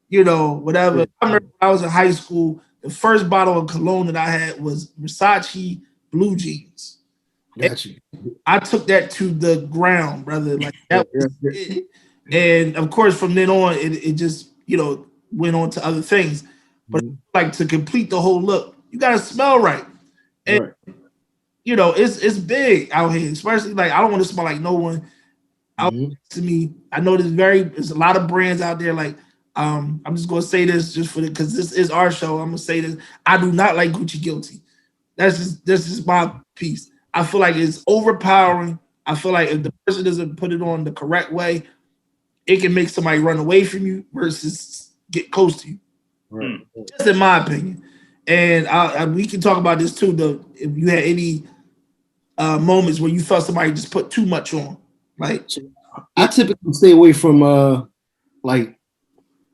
you know, whatever. I remember when I was in high school, the first bottle of cologne that I had was Versace Blue Jeans. Got you. I took that to the ground, brother. Like that was it. And of course, from then on, it just, went on to other things. But like to complete the whole look, you got to smell right. And, it's big out here, especially like I don't want to smell like no one out to me. I know there's a lot of brands out there. Like, I'm just going to say this just because this is our show. I'm going to say this. I do not like Gucci Guilty. That's just my piece. I feel like it's overpowering. I feel like if the person doesn't put it on the correct way, it can make somebody run away from you versus get close to you. Right. Just in my opinion. And we can talk about this too, though, if you had any moments where you felt somebody just put too much on. Like, I typically stay away from like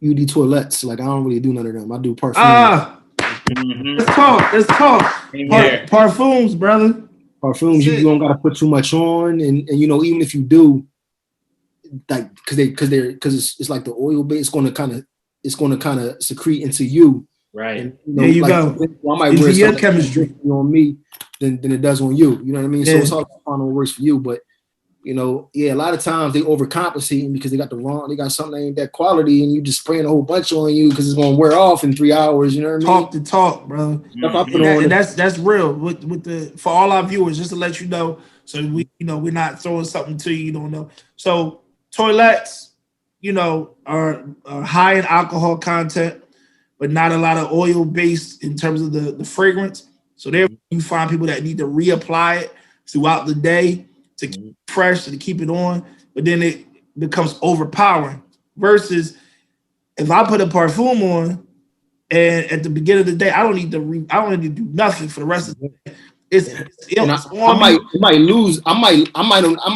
UD toilettes. Like I don't really do none of them. I do parfum. Let's talk. Parfums, brother. Parfums, you don't gotta put too much on, and even if you do, like because it's like the oil base, it's gonna kind of secrete into you. Right. And, there you go. I might wear your chemistry on me than it does on you. You know what I mean? Yeah. So it's hard to find what works for you, but a lot of times they overcompensate because they got something that ain't that quality, and you just spraying a whole bunch on you because it's gonna wear off in 3 hours. You know what I mean? Talk to talk, bro. And that's real with for all our viewers, just to let you know, so we're not throwing something to you don't know. So toilettes, are high in alcohol content, but not a lot of oil based in terms of the fragrance. So there you find people that need to reapply it throughout the day to keep it fresh, to keep it on, but then it becomes overpowering. Versus if I put a perfume on, and at the beginning of the day, I don't need to do nothing for the rest of the day. I might not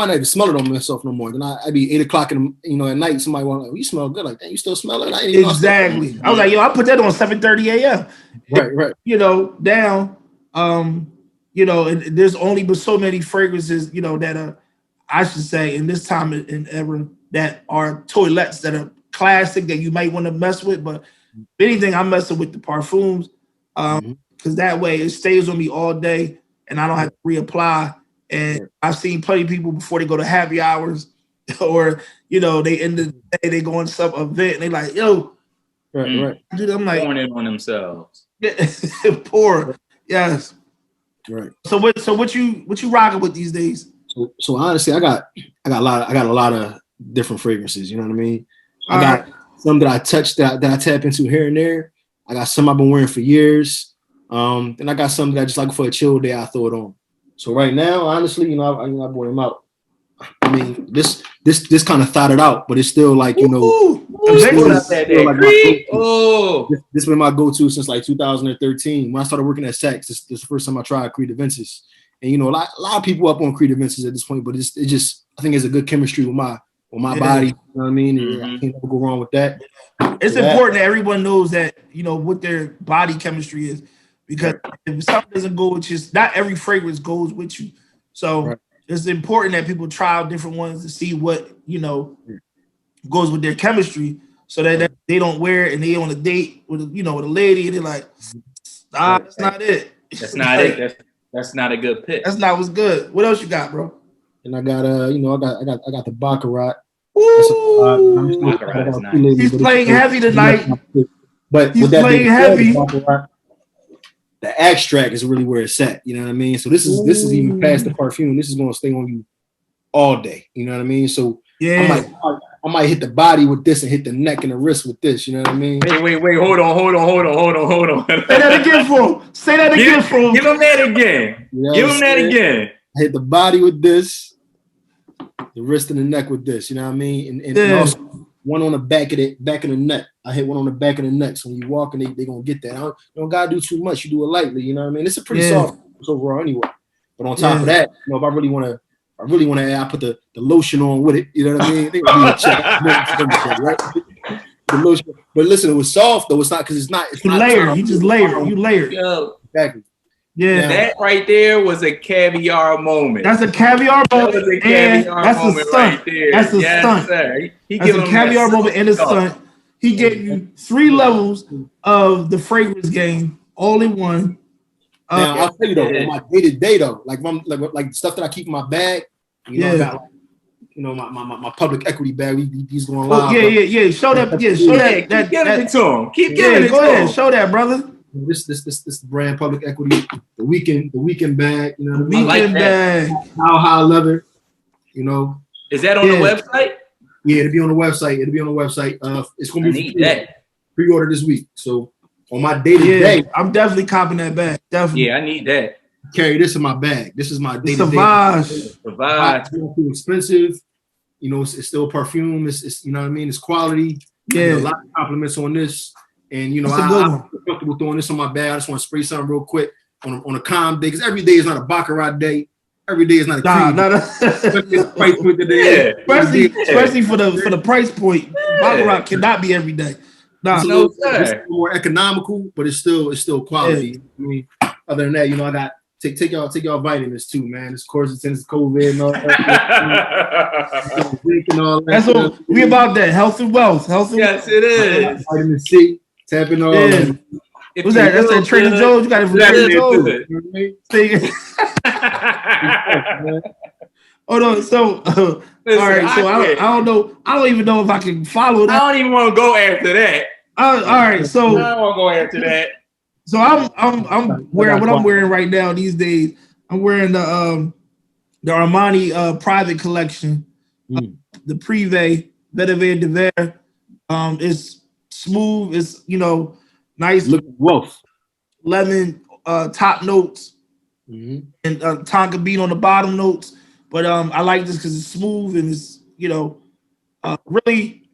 even smell it on myself no more. Then I'd be 8 o'clock at night. Somebody want, you smell good like that. You still smell it? Exactly. I was like, I put that on 7:30 a.m. Right. Down. And there's only but so many fragrances, that are, I should say, in this time and ever, that are toilettes that are classic that you might want to mess with. But if anything, I'm messing with the parfums because that way it stays on me all day and I don't have to reapply. And I've seen plenty of people before they go to happy hours or, they end the day, they go on some event and they like, yo. Right. Dude, I'm like, pouring it on themselves. Pour. Yes. Right. So what you rocking with these days? So honestly, I got a lot of different fragrances. You know what I mean? I got some that I touch that I tap into here and there. I got some I've been wearing for years. Then I got some that I just like for a chill day. I throw it on. So right now, honestly, I brought them out. I mean, this kind of thought it out, but it's still like this has been my go-to since like 2013 when I started working at Saks. This is the first time I tried Creed Avensis, and a lot of people up on Creed Avensis at this point, but it just I think it's a good chemistry with my body. You know what I mean? And I can't go wrong with that. It's important that everyone knows that what their body chemistry is, because if something doesn't go with you, not every fragrance goes with you. So it's important that people try out different ones to see what goes with their chemistry, so that they don't wear it and they on a date with with a lady and they're like, that's not it. That's not it. That's not a good pick. That's not what's good. What else you got, bro? And I got I got the Baccarat. Baccarat is nice. He's playing heavy tonight. But he's playing heavy. The extract is really where it's at. You know what I mean? So this is even past the perfume. This is going to stay on you all day. You know what I mean? So I might hit the body with this and hit the neck and the wrist with this. You know what I mean? Wait. Hold on. Say that again for him. Say that again for him. Give him that again. Give him that again. I hit the body with this, the wrist and the neck with this. You know what I mean? And also one on the back of the neck. I hit one on the back of the neck. So when you walk, and they gonna get that. You don't gotta do too much. You do it lightly. You know what I mean? It's a pretty soft overall anyway. But on top of that, if I really want to add, I put the lotion on with it. You know what I mean? They gonna need to check, right? The lotion. But listen, it was soft though. It's not because it's not. You layered. You just layered. You layered. Yo, exactly. Yeah, that right there was a Caviar moment. That's a Caviar moment. That was a Caviar moment right there. That's a stunt. Sir. That's a Caviar moment and a stunt. He gave you 3 levels of the fragrance game all in one. Now I'll tell you though, on my day-to-day though, like stuff that I keep in my bag, I got my public equity bag. He's going live. Yeah. Show that. Yeah, show that. Keep giving it to him. Keep giving it to him. Go ahead. Show that, brother. This brand public equity. The weekend bag. You know, the weekend bag. How high leather. You know. Is that on the website? Yeah, it'll be on the website. It's gonna be pre-order this week. So on my day-to-day, I'm definitely copping that bag. Definitely. Yeah, I need that. Carry this in my bag. This is my day-to-day. Savage. It's too expensive. You know, it's still perfume. It's you know what I mean. It's quality. Yeah, a lot of compliments on this. And you know, I'm comfortable throwing this on my bag. I just want to spray something real quick on a calm day, because every day is not a baccarat day. Every day is not a especially for the price point. Baccarat cannot be every day. It's more economical, but it's still quality. I mean, other than that, you know, I got take y'all vitamins too, man. Of course, it's COVID and all that. That's what we about. That health and wealth. Yes, it is. Vitamin C, tapping on. What's that? That's that Trader Joe's. You got it from Trader Joe's. Hold on. So, all right. So I don't know. I don't even know if I can follow that. I don't even want to go after that. All right. So I don't want to go after that. So I'm wearing what I'm wearing right now these days. I'm wearing the Armani private collection, the Privé Vetiver de Verre. It's smooth. It's nice. Look, wolf. Lemon top notes and tonka bean on the bottom notes. But I like this because it's smooth and it's really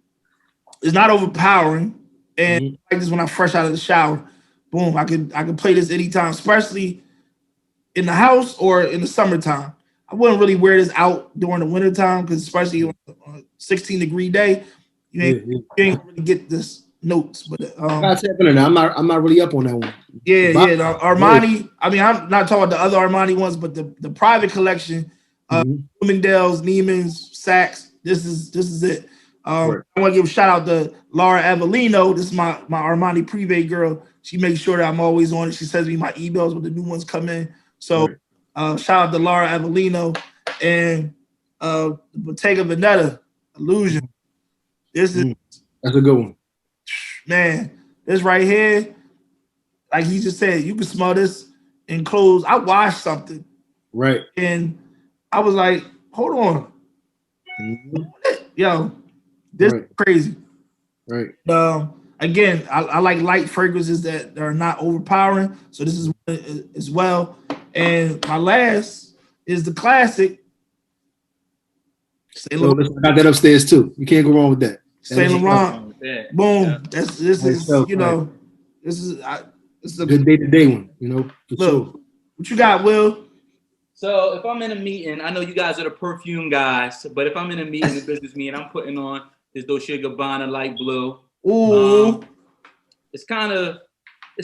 it's not overpowering. And I like this when I'm fresh out of the shower. Boom, I can play this anytime, especially in the house or in the summertime. I wouldn't really wear this out during the wintertime because especially on a 16-degree day, you ain't really get this notes. But I'm not really up on that one. Yeah, the Armani. I mean, I'm not talking about the other Armani ones, but the private collection, Bloomingdale's, Neiman's, Saks. This is it. I want to give a shout out to Laura Avellino. This is my Armani Privé girl. She makes sure that I'm always on it. She sends me my emails when the new ones come in. So shout out to Laura Avellino and Bottega Veneta Illusion. That's a good one. Man, this right here, like he just said, you can smell this in clothes. I washed something. Right. And I was like, hold on. Yo, this is crazy. Right. Again, I like light fragrances that are not overpowering. So this is as well. And my last is the classic. I got that upstairs too. You can't go wrong with that. Saint Laurent. Boom. Yeah. This is this is a good day-to-day one. Look, what you got, Will? So if I'm in a meeting, I know you guys are the perfume guys, but if I'm in a meeting, a business meeting, I'm putting on this Dolce & Gabbana light blue. Ooh. It's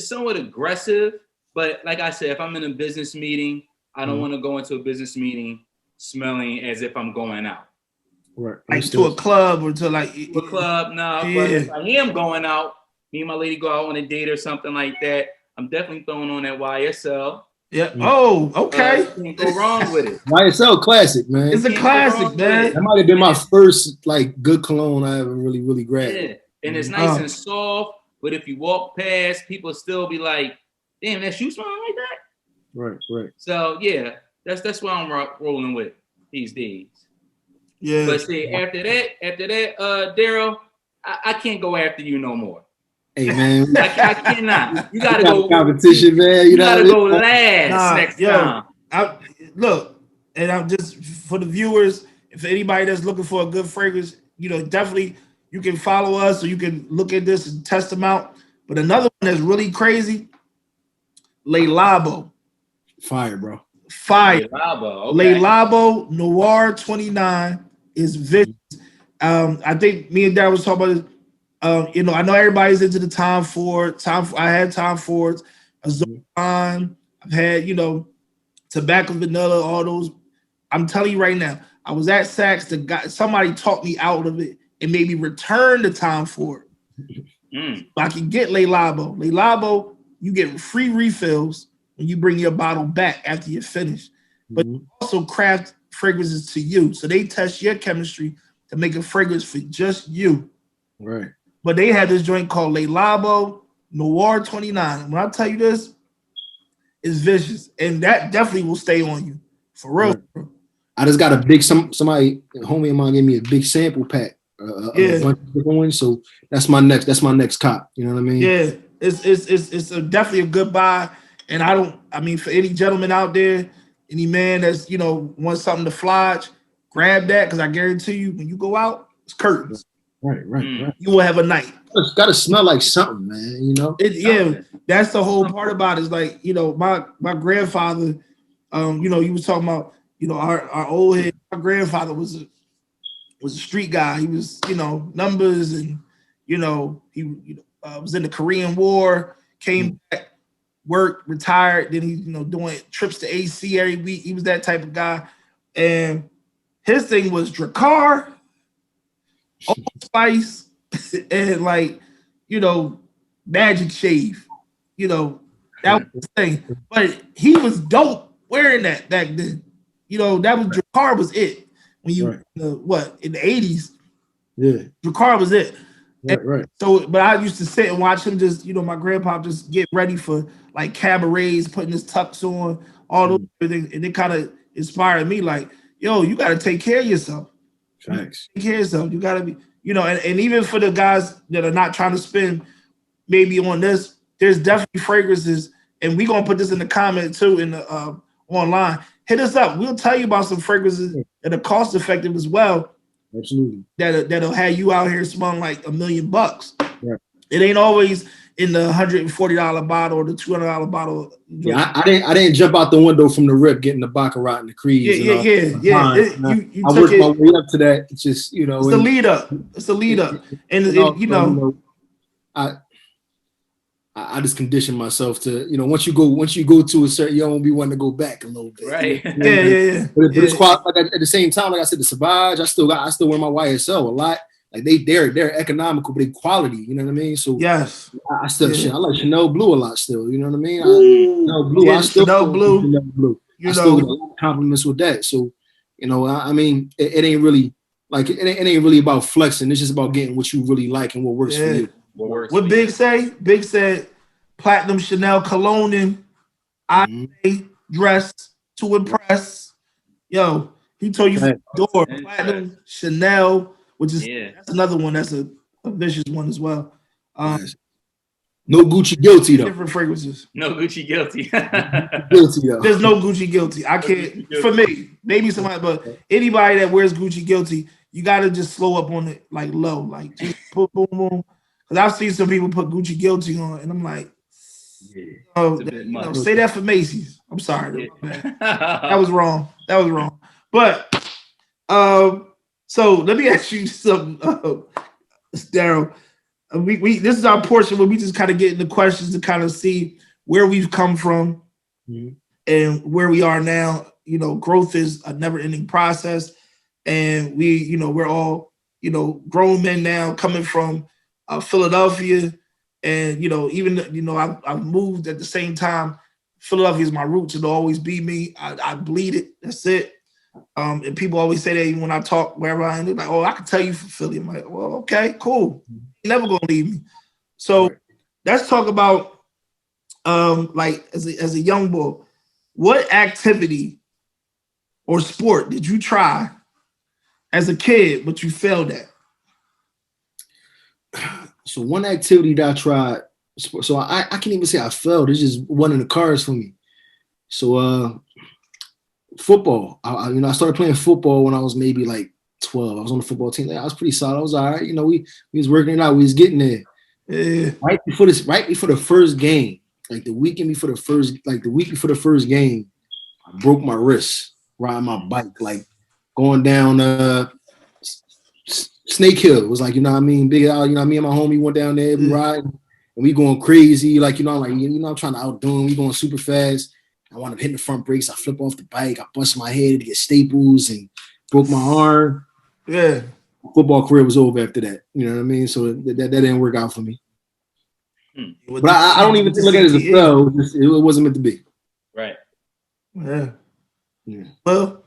somewhat aggressive, but like I said, if I'm in a business meeting, I don't want to go into a business meeting smelling as if I'm going out. Right. Like to a club or to like a club, no. Yeah. But if I am going out, me and my lady go out on a date or something like that, I'm definitely throwing on that YSL. Yeah. Oh, okay. Can't go wrong with it. YSL classic, man. It's a classic, man. That might have been my first good cologne I ever really grabbed. Yeah. And it's nice and soft, but if you walk past, people still be like, "Damn, that shoe smelling like that." Right. So yeah, that's what I'm rolling with these days. Yeah. But see, after that, Darryl, I can't go after you no more. Hey man, I cannot. You gotta go competition, man. You gotta go last next time. Look, and I'm just for the viewers. If anybody that's looking for a good fragrance, definitely you can follow us or you can look at this and test them out. But another one that's really crazy, Le Labo. Fire, bro. Fire. Le Labo. Okay. Le Labo Noir 29 is vicious. I think me and Dad was talking about this. I know everybody's into the Tom Ford. I had Tom Fords, a Zohan. I've had, Tobacco Vanilla, all those. I'm telling you right now, I was at Saks. Somebody talked me out of it and made me return to Tom Ford. I can get Le Labo. Le Labo, you get free refills when you bring your bottle back after you're finished. But also craft fragrances to you. So they test your chemistry to make a fragrance for just you. Right. But they had this joint called Le Labo Noir 29. When I tell you this, it's vicious. And that definitely will stay on you. For real. Right. I just got a big, somebody, a homie of mine gave me a big sample pack. A bunch of different ones. So that's my next cop. You know what I mean? Yeah. It's definitely a good buy. And I mean, for any gentleman out there, any man that's, you know, wants something to flodge, grab that, because I guarantee you, when you go out, it's curtains. Right. You will have a night. It's got to smell like something, man, you know? That's the whole part about it. Is like, you know, my grandfather, you know, you was talking about, you know, our old head, my grandfather was a street guy. He was, you know, numbers, and, you know, he was in the Korean War, came back, worked, retired, then he, you know, doing trips to AC every week. He was that type of guy. And his thing was Drakkar, Old Spice, and like, you know, Magic Shave. You know, that was the thing. But he was dope wearing that back then. You know, that was Drakkar was it. When you in the 80s, Drakkar was it. Right. So, but I used to sit and watch him just, you know, my grandpa just get ready for like cabarets, putting his tux on, all those things, and it kind of inspired me. Like, yo, you got to take care of yourself. Facts. Take care of yourself. You got to be, you know, and even for the guys that are not trying to spend maybe on this, there's definitely fragrances, and we gonna put this in the comment too in the online. Hit us up. We'll tell you about some fragrances that are cost effective as well. Absolutely. That'll have you out here smelling like $1 million. Right. It ain't always in the $140 bottle or the $200 bottle. Yeah, I didn't jump out the window from the rip getting the Baccarat and the Creeds. Yeah. I worked my way up to that. It's just, you know, it's a lead up. It's a lead up, and you know, I just condition myself to, you know, once you go to a certain, you don't be wanting to go back a little bit. Right. Yeah. But it's quite, like at the same time, like I said, the Savage, I still wear my YSL a lot. Like they're economical, but they quality. You know what I mean? So yes, I still I like Chanel Blue a lot still. You know what I mean? Chanel Blue. You I still get a lot of compliments with that. So, you know, I mean, it ain't really like it ain't really about flexing. It's just about getting what you really like and what works for you. What Big say? Big said platinum Chanel cologne and I dress to impress. Yo, he told you from the door platinum Chanel, which is that's another one that's a vicious one as well. No Gucci guilty though. Different fragrances. No Gucci guilty. Guilty though. There's no Gucci guilty. I can't. For me, maybe somebody, but anybody that wears Gucci guilty, you gotta just slow up on it, like low, like just put boom boom. Because I've seen some people put Gucci guilty on, and I'm like, say that for Macy's. I'm sorry, that was wrong. But so let me ask you something, Darryl. We this is our portion where we just kind of get into questions to kind of see where we've come from and where we are now. You know, growth is a never-ending process, and we're all, you know, grown men now coming from Philadelphia, and even I've moved at the same time. Philadelphia is my roots; it'll always be me. I bleed it. That's it. And people always say that even when I talk wherever I am, they're like, "Oh, I can tell you from Philly." I'm like, "Well, okay, cool. You're never gonna leave me." So let's talk about like as a young boy, what activity or sport did you try as a kid but you failed at? So one activity that I tried, so I can't even say I failed. It's just one in the cards for me. So football. I started playing football when I was maybe like 12. I was on the football team. I was pretty solid. I was all right. You know, we was working it out. We was getting there. Right before the first game, like the week before the first game, I broke my wrist riding my bike, like going down Snake Hill. It was like, you know what I mean? Big out, me and my homie went down there, we riding, and we going crazy, like, I'm trying to outdo him. We going super fast. I wound up hitting the front brakes. I flip off the bike. I bust my head to get staples and broke my arm. Yeah. Football career was over after that. You know what I mean? So that didn't work out for me. But I don't even look at it as a fail. It wasn't meant to be. Right. Yeah. Well,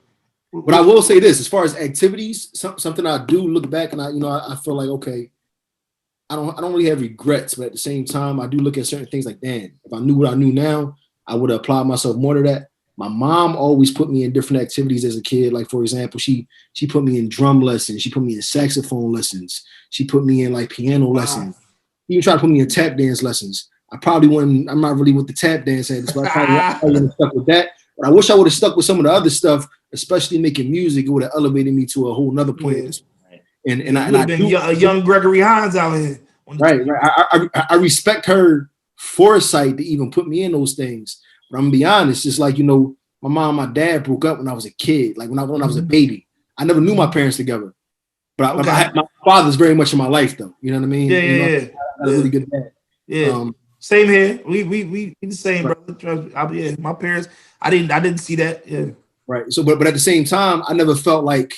But I will say this, as far as activities, something I do look back and I feel like, okay, I don't really have regrets, but at the same time, I do look at certain things like, damn, if I knew what I knew now, I would have applied myself more to that. My mom always put me in different activities as a kid. Like, for example, she put me in drum lessons. She put me in saxophone lessons. She put me in like piano lessons. Even tried to put me in tap dance lessons. I'm not really with the tap dance at this, but I probably would have stuck with that. But I wish I would have stuck with some of the other stuff, especially making music. It would have elevated me to a whole nother point. And I been a young Gregory Hines out here. Right. I respect her foresight to even put me in those things. But I'm gonna be honest, it's like, my mom and my dad broke up when I was a kid, like when I was a baby. I never knew my parents together. But my father's very much in my life though. You know what I mean? Yeah. I had a really good dad. Yeah. Same here. We the same, brother. My parents, I didn't see that. Yeah. Right. So but at the same time, I never felt like,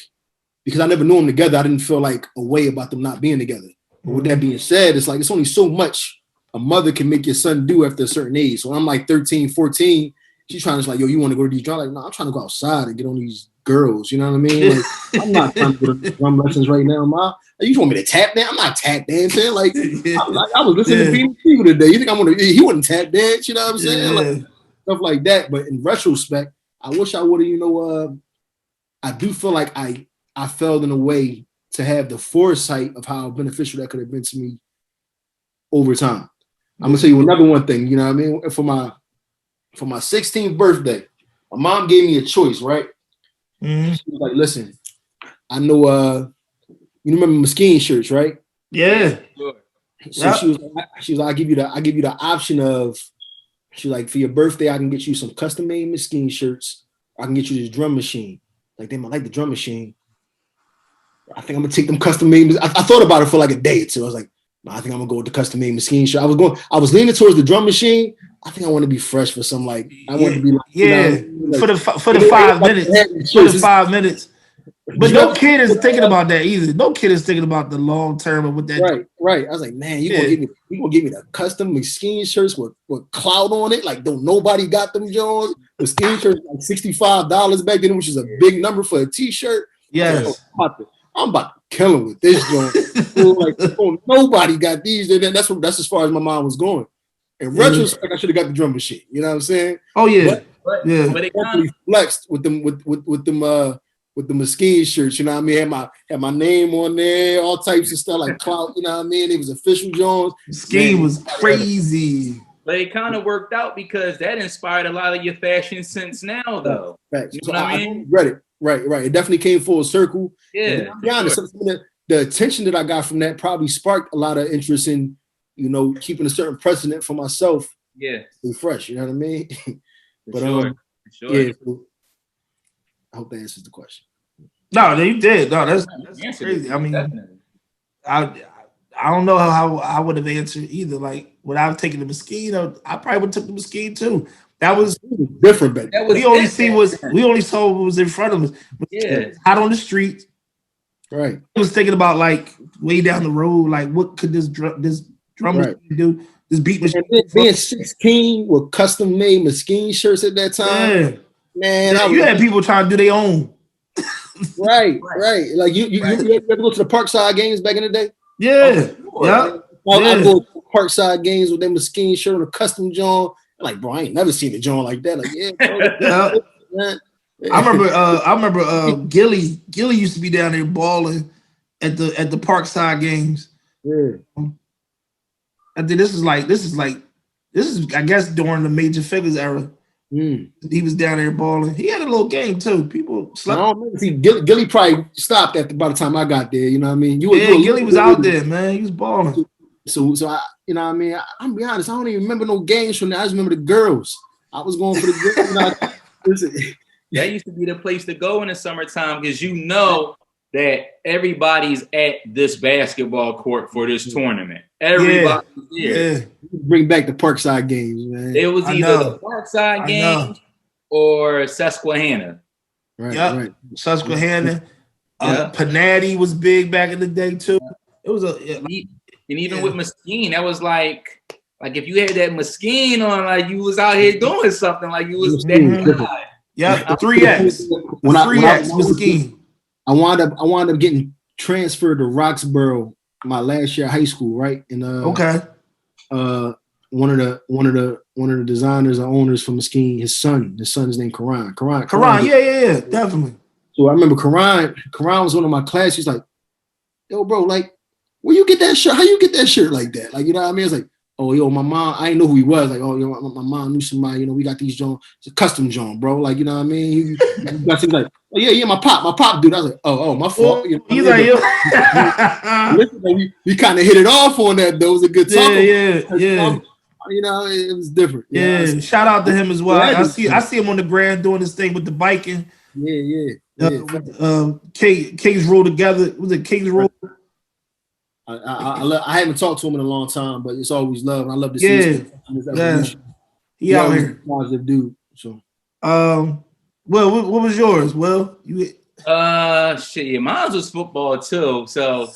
because I never knew them together, I didn't feel like a way about them not being together. But with that being said, it's like, it's only so much a mother can make your son do after a certain age. So I'm like 13, 14. She's trying to like, yo, you want to go to these drum? Like, no, I'm trying to go outside and get on these girls. You know what I mean? Like, I'm not trying to go to drum lessons right now, Ma. You just want me to tap dance? I'm not tap dancing. Like, I was listening to Beanie People today. You think he wouldn't tap dance? You know what I'm saying? Like, stuff like that. But in retrospect, I wish I would have, I do feel like I failed in a way to have the foresight of how beneficial that could have been to me over time. I'm gonna tell you another one thing, you know what I mean? For my 16th birthday, my mom gave me a choice, right? Mm-hmm. She was like, listen, I know you remember Mesquite shirts, right? Yeah. So she was like, I give you the option of, she's like, for your birthday, I can get you some custom made Mesquite shirts. I can get you this drum machine. Like, damn, I like the drum machine. I think I'm gonna take them custom made. I thought about it for like a day or two. I was like, no, I think I'm gonna go with the custom made Mesquite shirt. I was leaning towards the drum machine. I think I want to be fresh for some, like, I want to be like, for the 5 minutes. For the 5 minutes. But no kid is thinking about that either. No kid is thinking about the long term of what that. Right. I was like, man, you gonna give me the custom Mesquite shirts with Clout on it? Like, don't nobody got them Jones? Mesquite shirts like $65 back then, which is a big number for a t-shirt. Yes. I'm about to kill him with this joint. Like, nobody got these. That's as far as my mind was going. In retrospect, I should have got the drum machine. You know what I'm saying? Oh yeah, but it kind of flexed with them with the Mesquite shirts. You know what I mean? Had my name on there, all types of stuff like Clout. You know what I mean? It was official Jones. Mesquite was crazy. But it kind of worked out because that inspired a lot of your fashion sense now, though. Right. You know what I mean? Read it. Right. It definitely came full circle. Yeah. To be honest, the attention that I got from that probably sparked a lot of interest in, keeping a certain precedent for myself. Yeah. Be fresh. You know what I mean? But sure. Yeah. So I hope that answers the question. No, you did. No, that's crazy. I mean, definitely. I don't know how I would have answered either. Like, would I have taken the Mesquite? I probably would have took the Mesquite too. That was different, baby. We only saw what was in front of us. Yeah, out on the street. Right. I was thinking about like way down the road, like what could this drum machine do? This beat machine. Being 16 with custom made Mesquite shirts at that time. Yeah. Man, you had people trying to do their own. Right. Like you ever go to the Parkside games back in the day? Yeah. I go to Parkside games with them Mesquite shirt on a custom John. Like, bro, I ain't never seen a John like that. Like, I remember Gilly used to be down there balling at the Parkside games. Yeah. I think this is I guess during the Major Figures era. He was down there balling. He had a little game too. People slept. I don't remember. See, Gilly probably stopped by the time I got there. You know what I mean? Gilly was out there, man. He was balling. So I, you know what I mean? I'm be honest, I don't even remember no games from that. I just remember the girls. I was going for the girls. That used to be the place to go in the summertime because that everybody's at this basketball court for this tournament. Everybody's there. Yeah. Bring back the Parkside games, man. It was either the Parkside games or Susquehanna. Right. Susquehanna. Panatti was big back in the day too. It was and even with Mesquite, that was like if you had that Mesquite on, like you was out here doing something, like you was that guy. Yeah, 3X. When 3X Mesquite. I wound up getting transferred to Roxborough my last year of high school, right? And okay. One of the designers or owners from Mesquite, his son is named Karan. Karan, yeah, definitely. So I remember Karan was one of my class. He's like, yo, bro, like, where you get that shirt? How you get that shirt like that? Like, you know what I mean? It's like, oh, yo, my mom, I didn't know who he was. Like, oh, yo, my mom knew somebody, you know, we got these Jones, it's a custom Jones, bro. Like, you know what I mean? He got things like, oh, yeah, my pop dude. I was like, oh, my fault. You know, he's like, yo. Listen, we kind of hit it off on that, though. It was a good talk. Yeah. You know, it was different. Yeah, shout out to him as well. I see him on the ground doing this thing with the biking. Yeah. Kings Roll together. Was it Kings Roll? I haven't talked to him in a long time, but it's always love. And I love to see his evolution. He out here. Positive dude. So, well, what was yours? Well, shit, mine was football too. So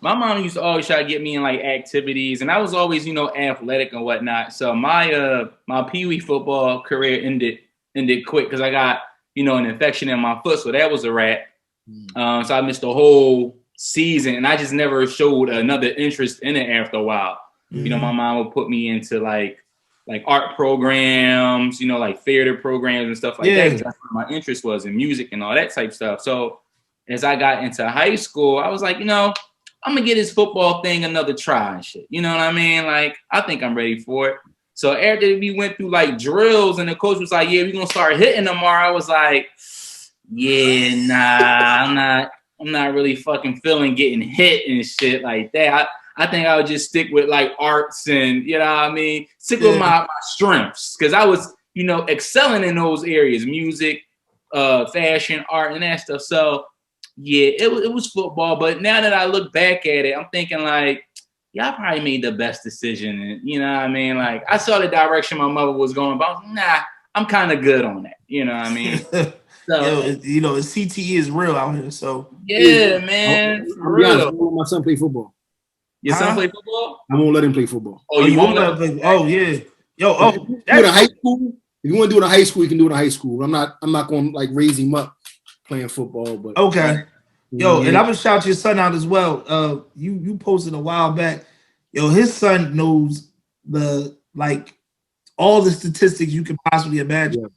my mom used to always try to get me in like activities, and I was always, you know, athletic and whatnot. So my pee-wee football career ended quick because I got, you know, an infection in my foot, so that was a wrap. So I missed the whole season, and I just never showed another interest in it after a while. You know, my mom would put me into like art programs, you know, like theater programs and stuff like that, because that's what my interest was in music and all that type stuff. So as I got into high school, I was like, you know, I'm gonna get this football thing another try and shit. You know what I mean? Like, I think I'm ready for it. So after we went through like drills and the coach was like, yeah, we're gonna start hitting tomorrow, I was like, yeah, nah, I'm not really fucking feeling getting hit and shit like that. I think I would just stick with like arts and, you know what I mean? Stick with my strengths, because I was, you know, excelling in those areas, music, fashion, art, and that stuff. So yeah, it was football. But now that I look back at it, I'm thinking like, yeah, I probably made the best decision. And, you know what I mean? Like, I saw the direction my mother was going, but I was like, nah, I'm kind of good on that. You know what I mean? So, you know, CTE is real out here. So yeah, man. I'll be honest, I won't let my son play football. Your son play football? I won't let him play football. Oh, you won't let him play? Oh, yeah. Yo, high school. If you want to do it in high school, you can do it in high school. I'm not going to like raise him up playing football. But okay. Yo, and I'm gonna shout your son out as well. You posted a while back. Yo, his son knows all the statistics you can possibly imagine.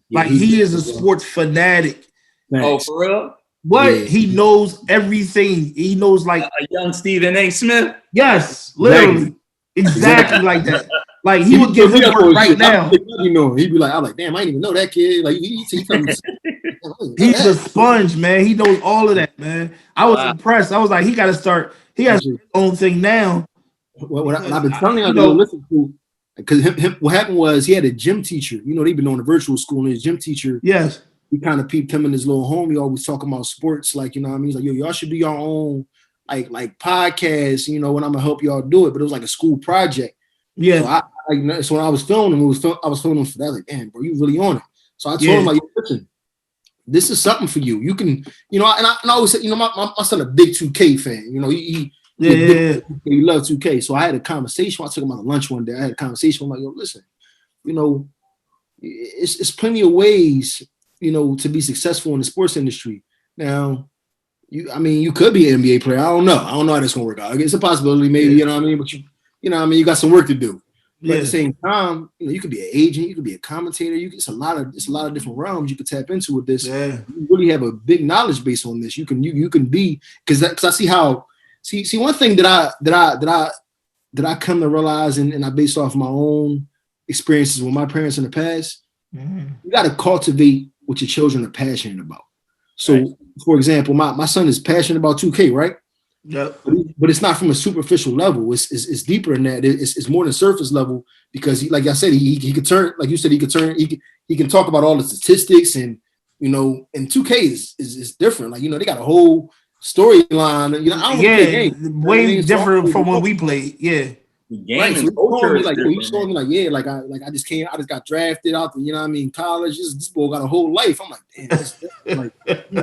Yeah, he is a sports fanatic. Oh, for real? What? Yeah. He knows everything. He knows like a young Stephen A. Smith. Yes, literally, exactly like that. Like he would give his work right now. You know, he'd be like, I'm like, damn, I didn't even know that kid. Like he's a sponge, man. He knows all of that, man. I was impressed. I was like, he got to start. He has his own thing now. What I've been telling you to listen to, because what happened was he had a gym teacher. You know, they've been on a virtual school, and his gym teacher. Yes. We kind of peeped him and his little homie always talking about sports, like, you know what I mean? He's like, yo, y'all should do your own like podcast, you know, and I'm gonna help y'all do it. But it was like a school project. Yeah. So when I was filming, I was filming for that. Like, damn, bro, you really on it. So I told him, like, listen, this is something for you. You can, you know, and I always said, you know, my son a big 2K fan. You know, he loves 2K. So I had a conversation. I took him out to lunch one day. I had a conversation. I'm like, yo, listen, you know, it's plenty of ways, you know, to be successful in the sports industry. Now, you could be an NBA player. I don't know how that's gonna work out. It's a possibility, maybe, you know what I mean? But you know what I mean, you got some work to do. But at the same time, you know, you could be an agent, you could be a commentator, it's a lot of different realms you could tap into with this. Yeah. You really have a big knowledge base on this. You can be, because I see how one thing that I come to realize, and I based off my own experiences with my parents in the past, you got to cultivate what your children are passionate about. So, for example, my son is passionate about 2K, right? Yeah. But it's not from a superficial level. It's deeper than that. It's more than surface level, because like I said, he could turn, like you said, he can talk about all the statistics, and, you know, and 2K is different. Like, you know, they got a whole storyline. You know, I don't play games. Way different from when we played. Yeah. The game right, is you showed me like, I just got drafted out, you know what I mean, college. This boy got a whole life. I'm like, damn, that's like,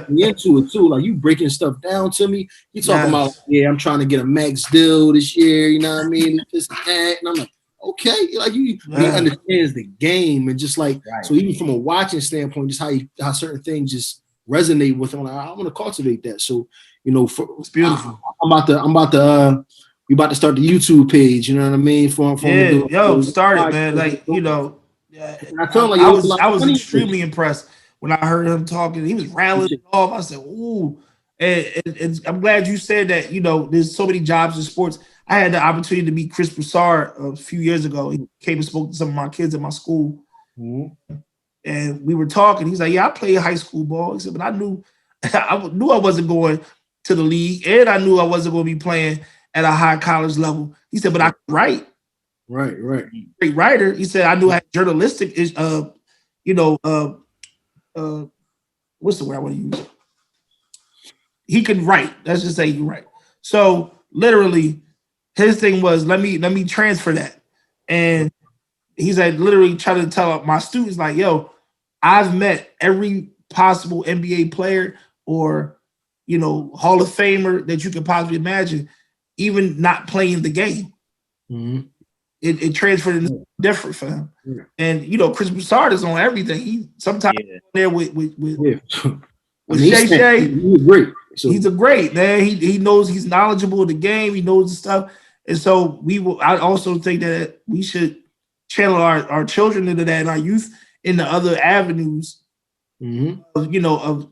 you into it too. Like, you breaking stuff down to me. You talking about, I'm trying to get a max deal this year, you know what I mean? This and that. And I'm like, okay, like he understands the game, and just like so even from a watching standpoint, just how certain things just resonate with him. Like, I want to cultivate that. So it's beautiful. We about to start the YouTube page. You know what I mean? Start it, man. Like I was extremely impressed when I heard him talking. He was rattling it off. I said, "Ooh." And I'm glad you said that. There's so many jobs in sports. I had the opportunity to meet Chris Broussard a few years ago. He came and spoke to some of my kids at my school. Mm-hmm. And we were talking. He's like, yeah, I played high school ball. He said, but I knew I wasn't going to the league, and I knew I wasn't going to be playing at a high college level. He said, but I could write. Right. Great writer. He said, I knew I had journalistic, what's the word I want to use? He could write. Let's just say he can write. So literally, his thing was, let me transfer that. And he's like literally trying to tell my students, like, yo, I've met every possible NBA player or, Hall of Famer that you could possibly imagine, even not playing the game. Mm-hmm. It transferred into different for him. Yeah. And, Chris Broussard is on everything. He sometimes there with Shay. He's great. So he's a great man. He knows, he's knowledgeable of the game. He knows the stuff. And so I also think that we should channel our children into that and our youth into other avenues of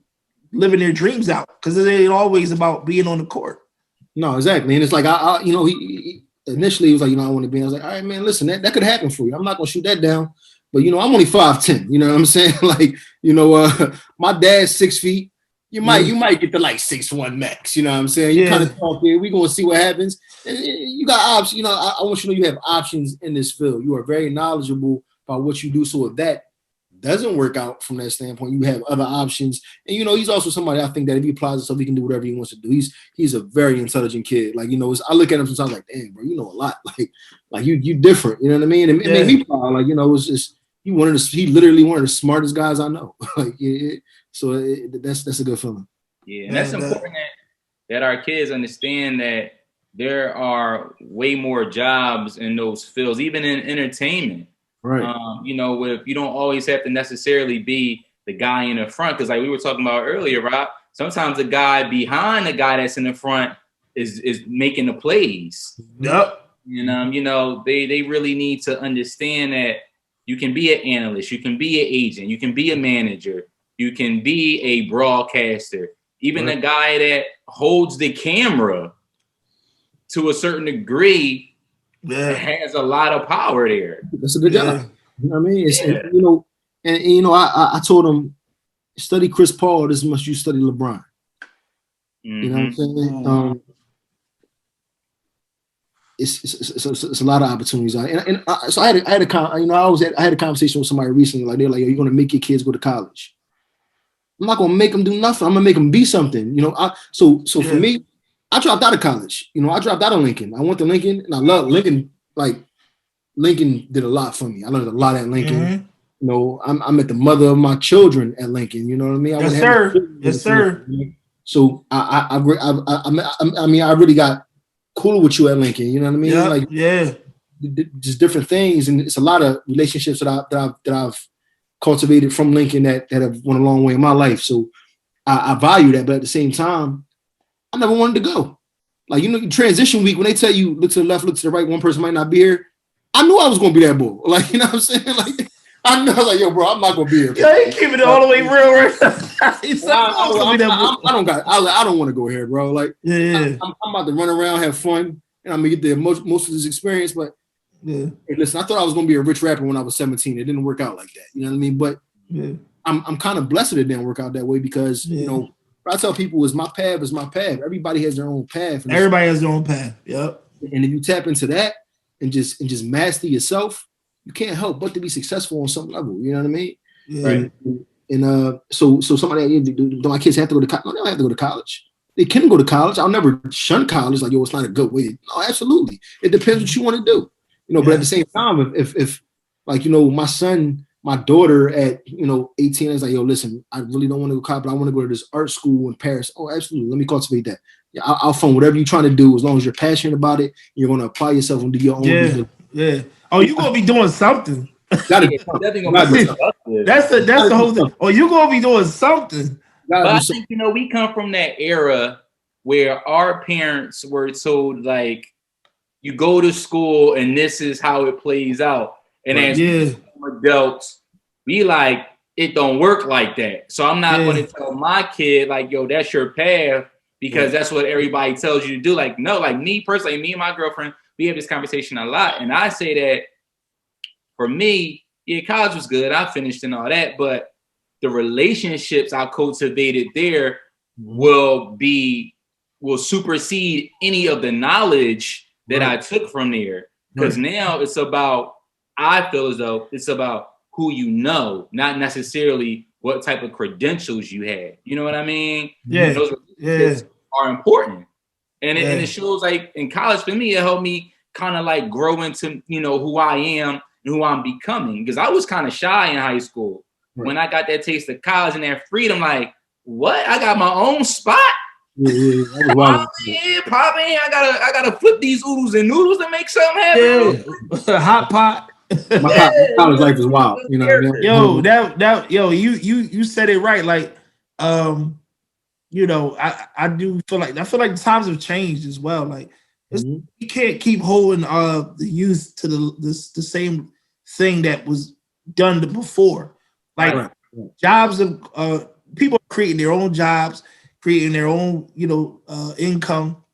living their dreams out. Because it ain't always about being on the court. No, exactly. And it's like, he initially he was like, I want to be. I was like, all right, man, listen, that could happen for you. I'm not going to shoot that down. But, I'm only 5'10". You know what I'm saying? Like, my dad's 6 feet. You might get to like 6'1" max. You know what I'm saying? You kind of talk here. We're going to see what happens. And you got options. I want you to know you have options in this field. You are very knowledgeable about what you do. So if that doesn't work out from that standpoint, you have other options. And, he's also somebody I think that if he applies himself, he can do whatever he wants to do. He's a very intelligent kid. Like, I look at him sometimes like, damn, bro, you know a lot. Like you different. You know what I mean? It made me proud. Like, it's just, he literally one of the smartest guys I know. So that's a good feeling. Yeah, and that's important that our kids understand that there are way more jobs in those fields, even in entertainment. Right. If you don't always have to necessarily be the guy in the front, because like we were talking about earlier, Rob, sometimes the guy behind the guy that's in the front is making the plays. Yep. They really need to understand that you can be an analyst, you can be an agent, you can be a manager, you can be a broadcaster, even the guy that holds the camera to a certain degree has a lot of power there. That's a good job. You know what I mean? I told him, study Chris Paul as much as you study LeBron. Mm-hmm. You know what I'm saying? It's a lot of opportunities. So I had a conversation with somebody recently. Like they're like, "You're going to make your kids go to college." I'm not going to make them do nothing. I'm going to make them be something. So for me, I dropped out of college. I dropped out of Lincoln. I went to Lincoln, and I love Lincoln. Like Lincoln did a lot for me. I learned a lot at Lincoln. Mm-hmm. I met the mother of my children at Lincoln. You know what I mean? Yes, sir. So I really got cooler with you at Lincoln. You know what I mean? Just different things, and it's a lot of relationships that I've cultivated from Lincoln that have went a long way in my life. So I value that, but at the same time, I never wanted to go. Like, transition week, when they tell you look to the left, look to the right, one person might not be here. I knew I was going to be that bull. Like, you know what I'm saying? Like, I know, like, yo, bro, I'm not going to be here. Yeah, he keeping it all the way real, right? I don't want to go here, bro. Like, I'm about to run around, have fun, and I'm going to get the most of this experience. But hey, listen, I thought I was going to be a rich rapper when I was 17. It didn't work out like that. You know what I mean? But I'm kind of blessed it didn't work out that way because, what I tell people is my path is my path. Everybody has their own path. Everybody has their own path. Yep. And if you tap into that and just master yourself, you can't help but to be successful on some level. You know what I mean? Yeah. Right. And so somebody, do my kids have to go to college? No, they don't have to go to college. They can go to college. I'll never shun college. Like, yo, it's not a good way. No, absolutely. It depends what you want to do. But at the same time, if my son, my daughter at 18 is like, yo, listen, I really don't want to go to college, but I want to go to this art school in Paris. Oh, absolutely. Let me cultivate that. Yeah, I'll fund whatever you're trying to do as long as you're passionate about it. You're going to apply yourself and do your own. Yeah. Oh, you gonna be doing something. That's the whole thing. Oh, you gonna be doing something. But I think, you know, we come from that era where our parents were told, like, you go to school and this is how it plays out. And as adults, we like, it don't work like that. So I'm not going to tell my kid, like, yo, that's your path, because that's what everybody tells you to do. Like, no, like me personally, me and my girlfriend, we have this conversation a lot. And I say that for me, yeah, college was good. I finished and all that. But the relationships I cultivated there will supersede any of the knowledge that I took from there. Because now it's about, I feel as though it's about who you know, not necessarily what type of credentials you had. You know what I mean? Yeah. Those are important. And it shows, like, in college, for me, it helped me kind of like grow into, you know, who I am and who I'm becoming. Because I was kind of shy in high school. When I got that taste of college and that freedom, like, what? I got my own spot? Popping. I gotta flip these oodles and noodles to make something happen. Hot pot. My college life is wild. You know what I mean? You said it right. Like, you know, I do feel like the times have changed as well. Like, you can't keep holding the youth to the same thing that was done before. Like, jobs of people are creating their own jobs, creating their own, you know, income.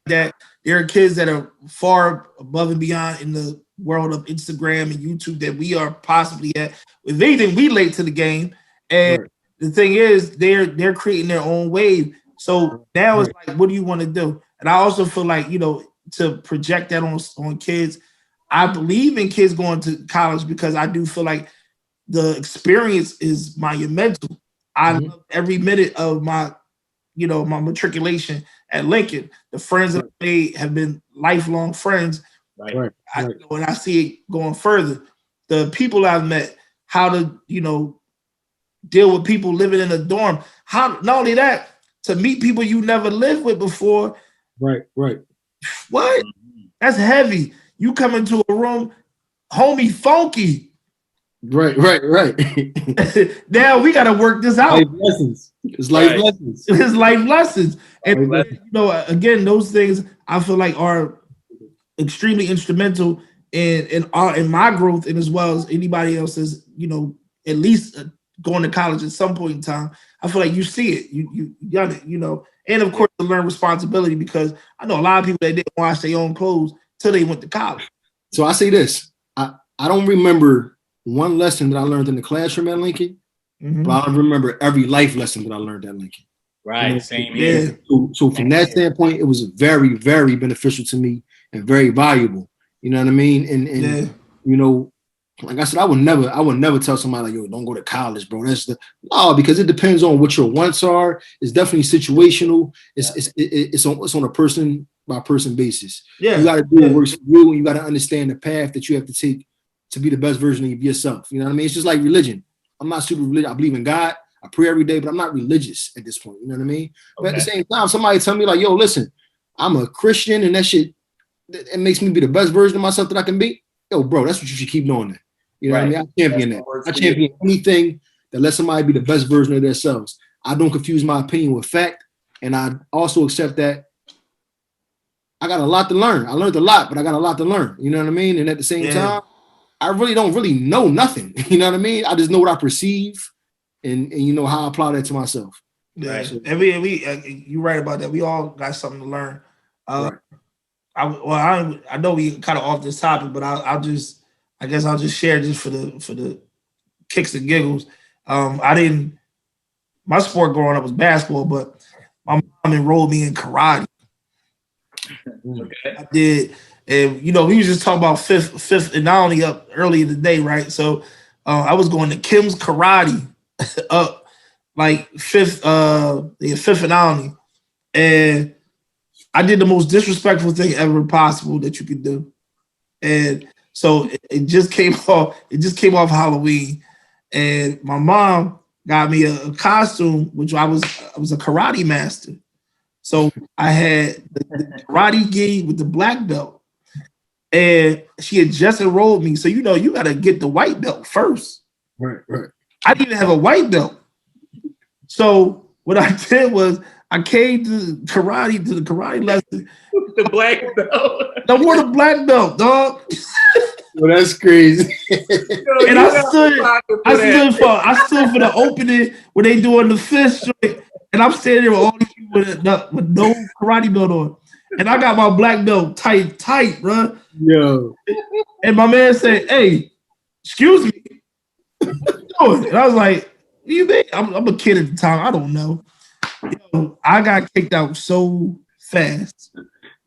That there are kids that are far above and beyond in the world of Instagram and YouTube that we are possibly at. If anything, we late to the game. And the thing is, they're creating their own wave. So now it's like, what do you want to do? And I also feel like, you know, to project that on kids, I believe in kids going to college because I do feel like the experience is monumental. I love every minute of my matriculation at Lincoln. The friends that I made have been lifelong friends. When I see it going further, the people I've met, how to, you know, deal with people living in a dorm. How, not only that, to meet people you never lived with before. Right. What? That's heavy. You come into a room, homie, funky. Right. Now we got to work this out. Life lessons. It's life lessons. It's life lessons. And you know, again, those things I feel like are extremely instrumental in my growth, and as well as anybody else's, you know, at least going to college at some point in time. I feel like you see it. You got it, you know, and of course to learn responsibility, because I know a lot of people that didn't wash their own clothes till they went to college. So I say this. I don't remember one lesson that I learned in the classroom at Lincoln, but I remember every life lesson that I learned at Lincoln. Right, you know? same here. So from that standpoint, it was very, very beneficial to me and very valuable. You know what I mean? And you know, like I said, I would never tell somebody, like, yo, don't go to college, bro. Because it depends on what your wants are. It's definitely situational. It's on a person by person basis. You got to do what works for you, and you got to understand the path that you have to take to be the best version of yourself. You know what I mean? It's just like religion. I'm not super religious. I believe in God. I pray every day, but I'm not religious at this point. You know what I mean? But at the same time, somebody tell me like, yo, listen, I'm a Christian, and that shit, it makes me be the best version of myself that I can be. Yo, bro, that's what you should keep doing. That. You know what I mean? I champion that. I champion anything that lets somebody be the best version of themselves. I don't confuse my opinion with fact, and I also accept that I got a lot to learn. I learned a lot, but I got a lot to learn. You know what I mean? And at the same time, I really don't know nothing. You know what I mean? I just know what I perceive, and you know how I apply that to myself. Yeah, so, and you're right about that. We all got something to learn. I know we kind of off this topic, but I guess I'll just share just for the kicks and giggles. My sport growing up was basketball, but my mom enrolled me in karate. Okay. I did. And, you know, we was just talking about fifth and only up early in the day, right? So I was going to Kim's Karate up like fifth and only. And I did the most disrespectful thing ever possible that you could do. And so it just came off Halloween. And my mom got me a costume, which I was a karate master. So I had the karate gi with the black belt. And she had just enrolled me. So, you know, you got to get the white belt first. Right. I didn't even have a white belt. So what I did was I came to the karate lesson. The black belt. I wore the black belt, dog. Well, that's crazy. And I stood for the opening when they doing the fist joint, and I'm standing there with all these people with no karate belt on, and I got my black belt tight, bro. Yo. And my man said, "Hey, excuse me," and I was like, "What do you think?" I'm a kid at the time. I don't know. Yo, I got kicked out so fast.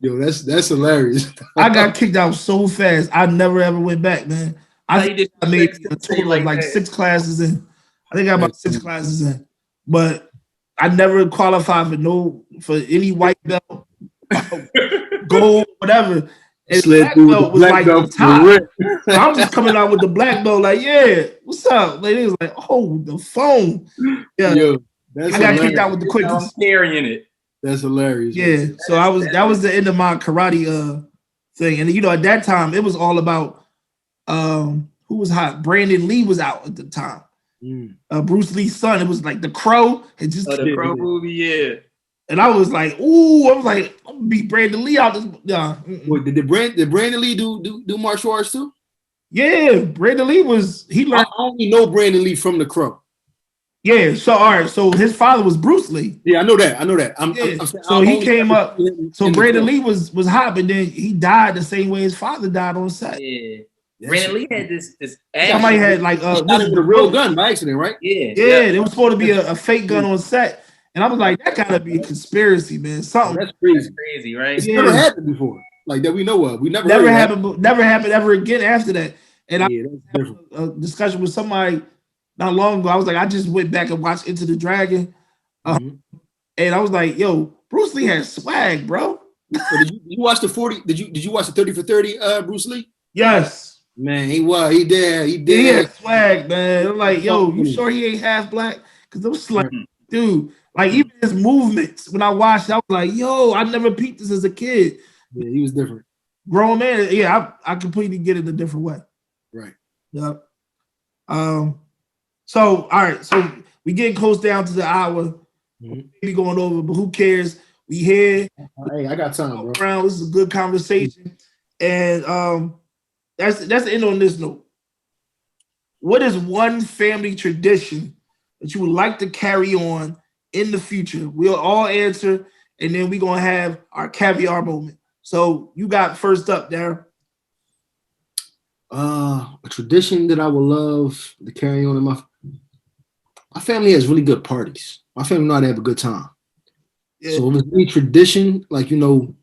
Yo, that's hilarious. I got kicked out so fast. I never ever went back, man. I made a total of like 6 classes in. I think I got about 6 classes in, but I never qualified for any white belt, gold, whatever. And black belt was like the top. So I'm just coming out with the black belt, like, yeah, what's up? Like, it was like, oh, the phone. Yeah, yo, I got kicked out with the quickest. I'm carrying it. That's hilarious. Yeah, so that was the end of my karate thing, and you know at that time it was all about who was hot. Brandon Lee was out at the time. Bruce Lee's son. It was like The Crow. It just the Crow movie, yeah. And I was like, ooh, I'm gonna beat Brandon Lee out. Wait, did Brandon Lee do martial arts too? Yeah, Brandon Lee he learned. I only know Brandon Lee from The Crow. Yeah, so all right, so his father was Bruce Lee. Yeah, I know that. So he came up. So Brandon Lee was hot, but then he died the same way his father died on set. Yeah, Brandon Lee had this. Somebody had like shot him with a real gun by accident, right? Yeah. It was supposed to be a fake gun on set, and I was like, that gotta be a conspiracy, man. Something that's crazy. That's crazy, right? It's never happened before, like that we know of. We never happened. Never happened ever again after that. And I had a discussion with somebody not long ago. I was like, I just went back and watched Into the Dragon, and I was like, yo, Bruce Lee has swag, bro. So did you watch the 40? Did you watch the 30 for 30? Bruce Lee? Yes. Man, he did. He had swag, man. I'm like, yo, you sure he ain't half black? Because I'm just like, dude, like even his movements. When I watched, I was like, yo, I never peeped this as a kid. Yeah, he was different. Grown man, yeah, I completely get it a different way. Right. Yep. So, all right. So we getting close down to the hour. Maybe going over, but who cares? We here. Hey, I got time, bro. This is a good conversation, and that's the end on this note. What is one family tradition that you would like to carry on in the future? We'll all answer, and then we're gonna have our caviar moment. So you got first up, Darryl. A tradition that I would love to carry on in my family has really good parties. My family know how to have a good time. Yeah. So if it's any tradition, like, you know,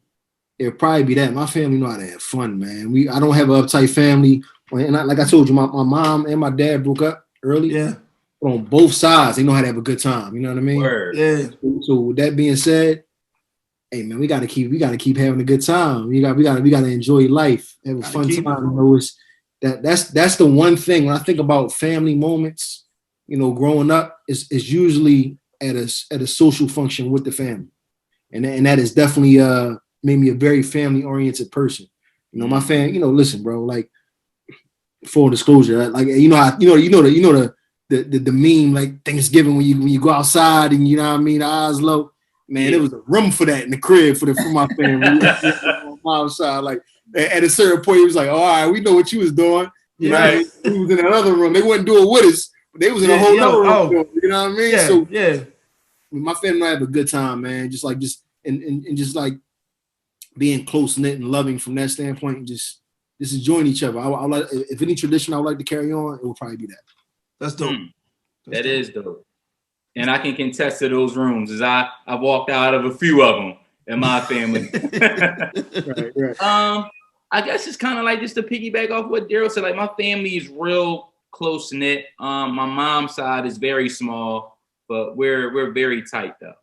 it'll probably be that. My family know how to have fun, man. I don't have an uptight family. And like I told you, my mom and my dad broke up early. Yeah. But on both sides, they know how to have a good time. You know what I mean? Word. Yeah. So with that being said, hey man, we gotta keep having a good time. We gotta enjoy life, have a fun time. You know, that's the one thing when I think about family moments. You know, growing up is usually at a social function with the family, and that is definitely made me a very family oriented person. You know, my family. You know, listen, bro. Like, full disclosure, like you know the meme like Thanksgiving when you go outside and you know what I mean, the eyes low. Man, there was a room for that in the crib for my family. On my mom's side, like at a certain point, he was like, "Oh, all right, we know what you was doing." You know, he was in another room. They wouldn't do it with us. They was in a whole other room, you know what I mean? Yeah, so yeah, my family and I have a good time, man. Just being close knit and loving from that standpoint, and just enjoying each other. I like, if any tradition I would like to carry on, it would probably be that. That's dope. That is dope. And I can contest to those rooms as I walked out of a few of them in my family. Right. I guess it's kind of like just to piggyback off what Darryl said. Like my family is real close knit. My mom's side is very small, but we're very tight though.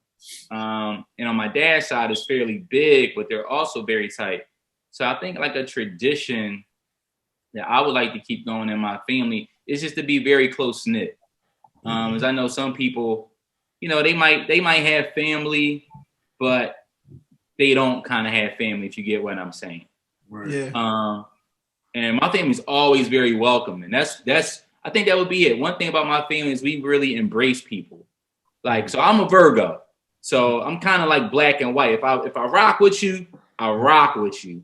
And on my dad's side is fairly big, but they're also very tight. So I think like a tradition that I would like to keep going in my family is just to be very close knit. As I know some people, you know, they might have family, but they don't kind of have family, if you get what I'm saying. Right. Yeah. And my family's always very welcoming. That's I think that would be it. One thing about my family is we really embrace people. Like, so I'm a Virgo. So I'm kind of like black and white. If I rock with you, I rock with you.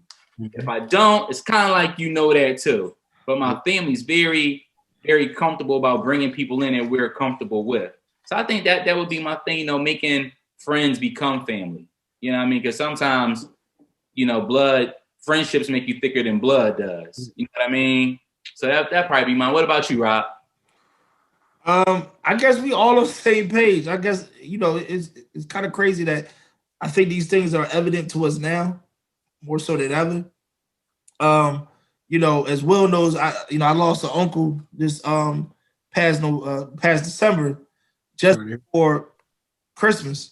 If I don't, it's kind of like that too. But my family's very, very comfortable about bringing people in that we're comfortable with. So I think that would be my thing, making friends become family. You know what I mean? Because sometimes, blood friendships make you thicker than blood does. You know what I mean? So that probably be mine. What about you, Rob? I guess we all on the same page. I guess it's kind of crazy that I think these things are evident to us now more so than ever. As Will knows, I lost an uncle this past December, just before Christmas,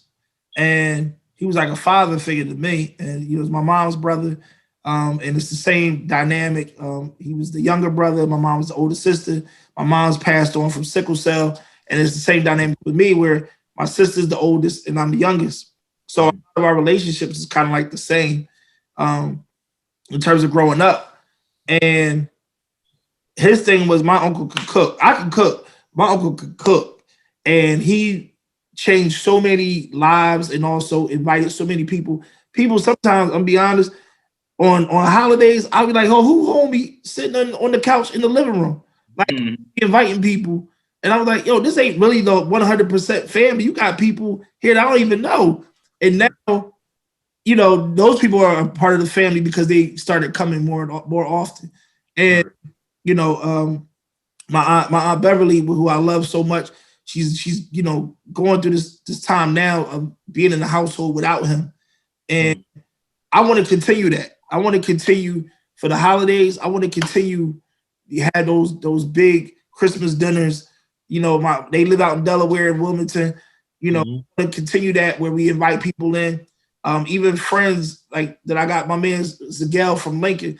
and he was like a father figure to me, and he was my mom's brother. And it's the same dynamic. He was the younger brother. My mom was the older sister. My mom's passed on from sickle cell, and it's the same dynamic with me, where my sister's the oldest and I'm the youngest. So our relationships is kind of like the same in terms of growing up. And his thing was my uncle could cook. I can cook. My uncle could cook, and he changed so many lives and also invited so many people. People sometimes, I'll be honest, on holidays, I'll be like, oh, who homie sitting on the couch in the living room, like inviting people. And I was like, yo, this ain't really the 100% family. You got people here that I don't even know. And now, those people are a part of the family because they started coming more often. And, my aunt Beverly, who I love so much, she's going through this time now of being in the household without him. And I want to continue that. I want to continue for the holidays. I want to continue. You had those big Christmas dinners. They live out in Delaware and Wilmington. I want to continue that where we invite people in. Even friends like that. I got my man Zagel from Lincoln.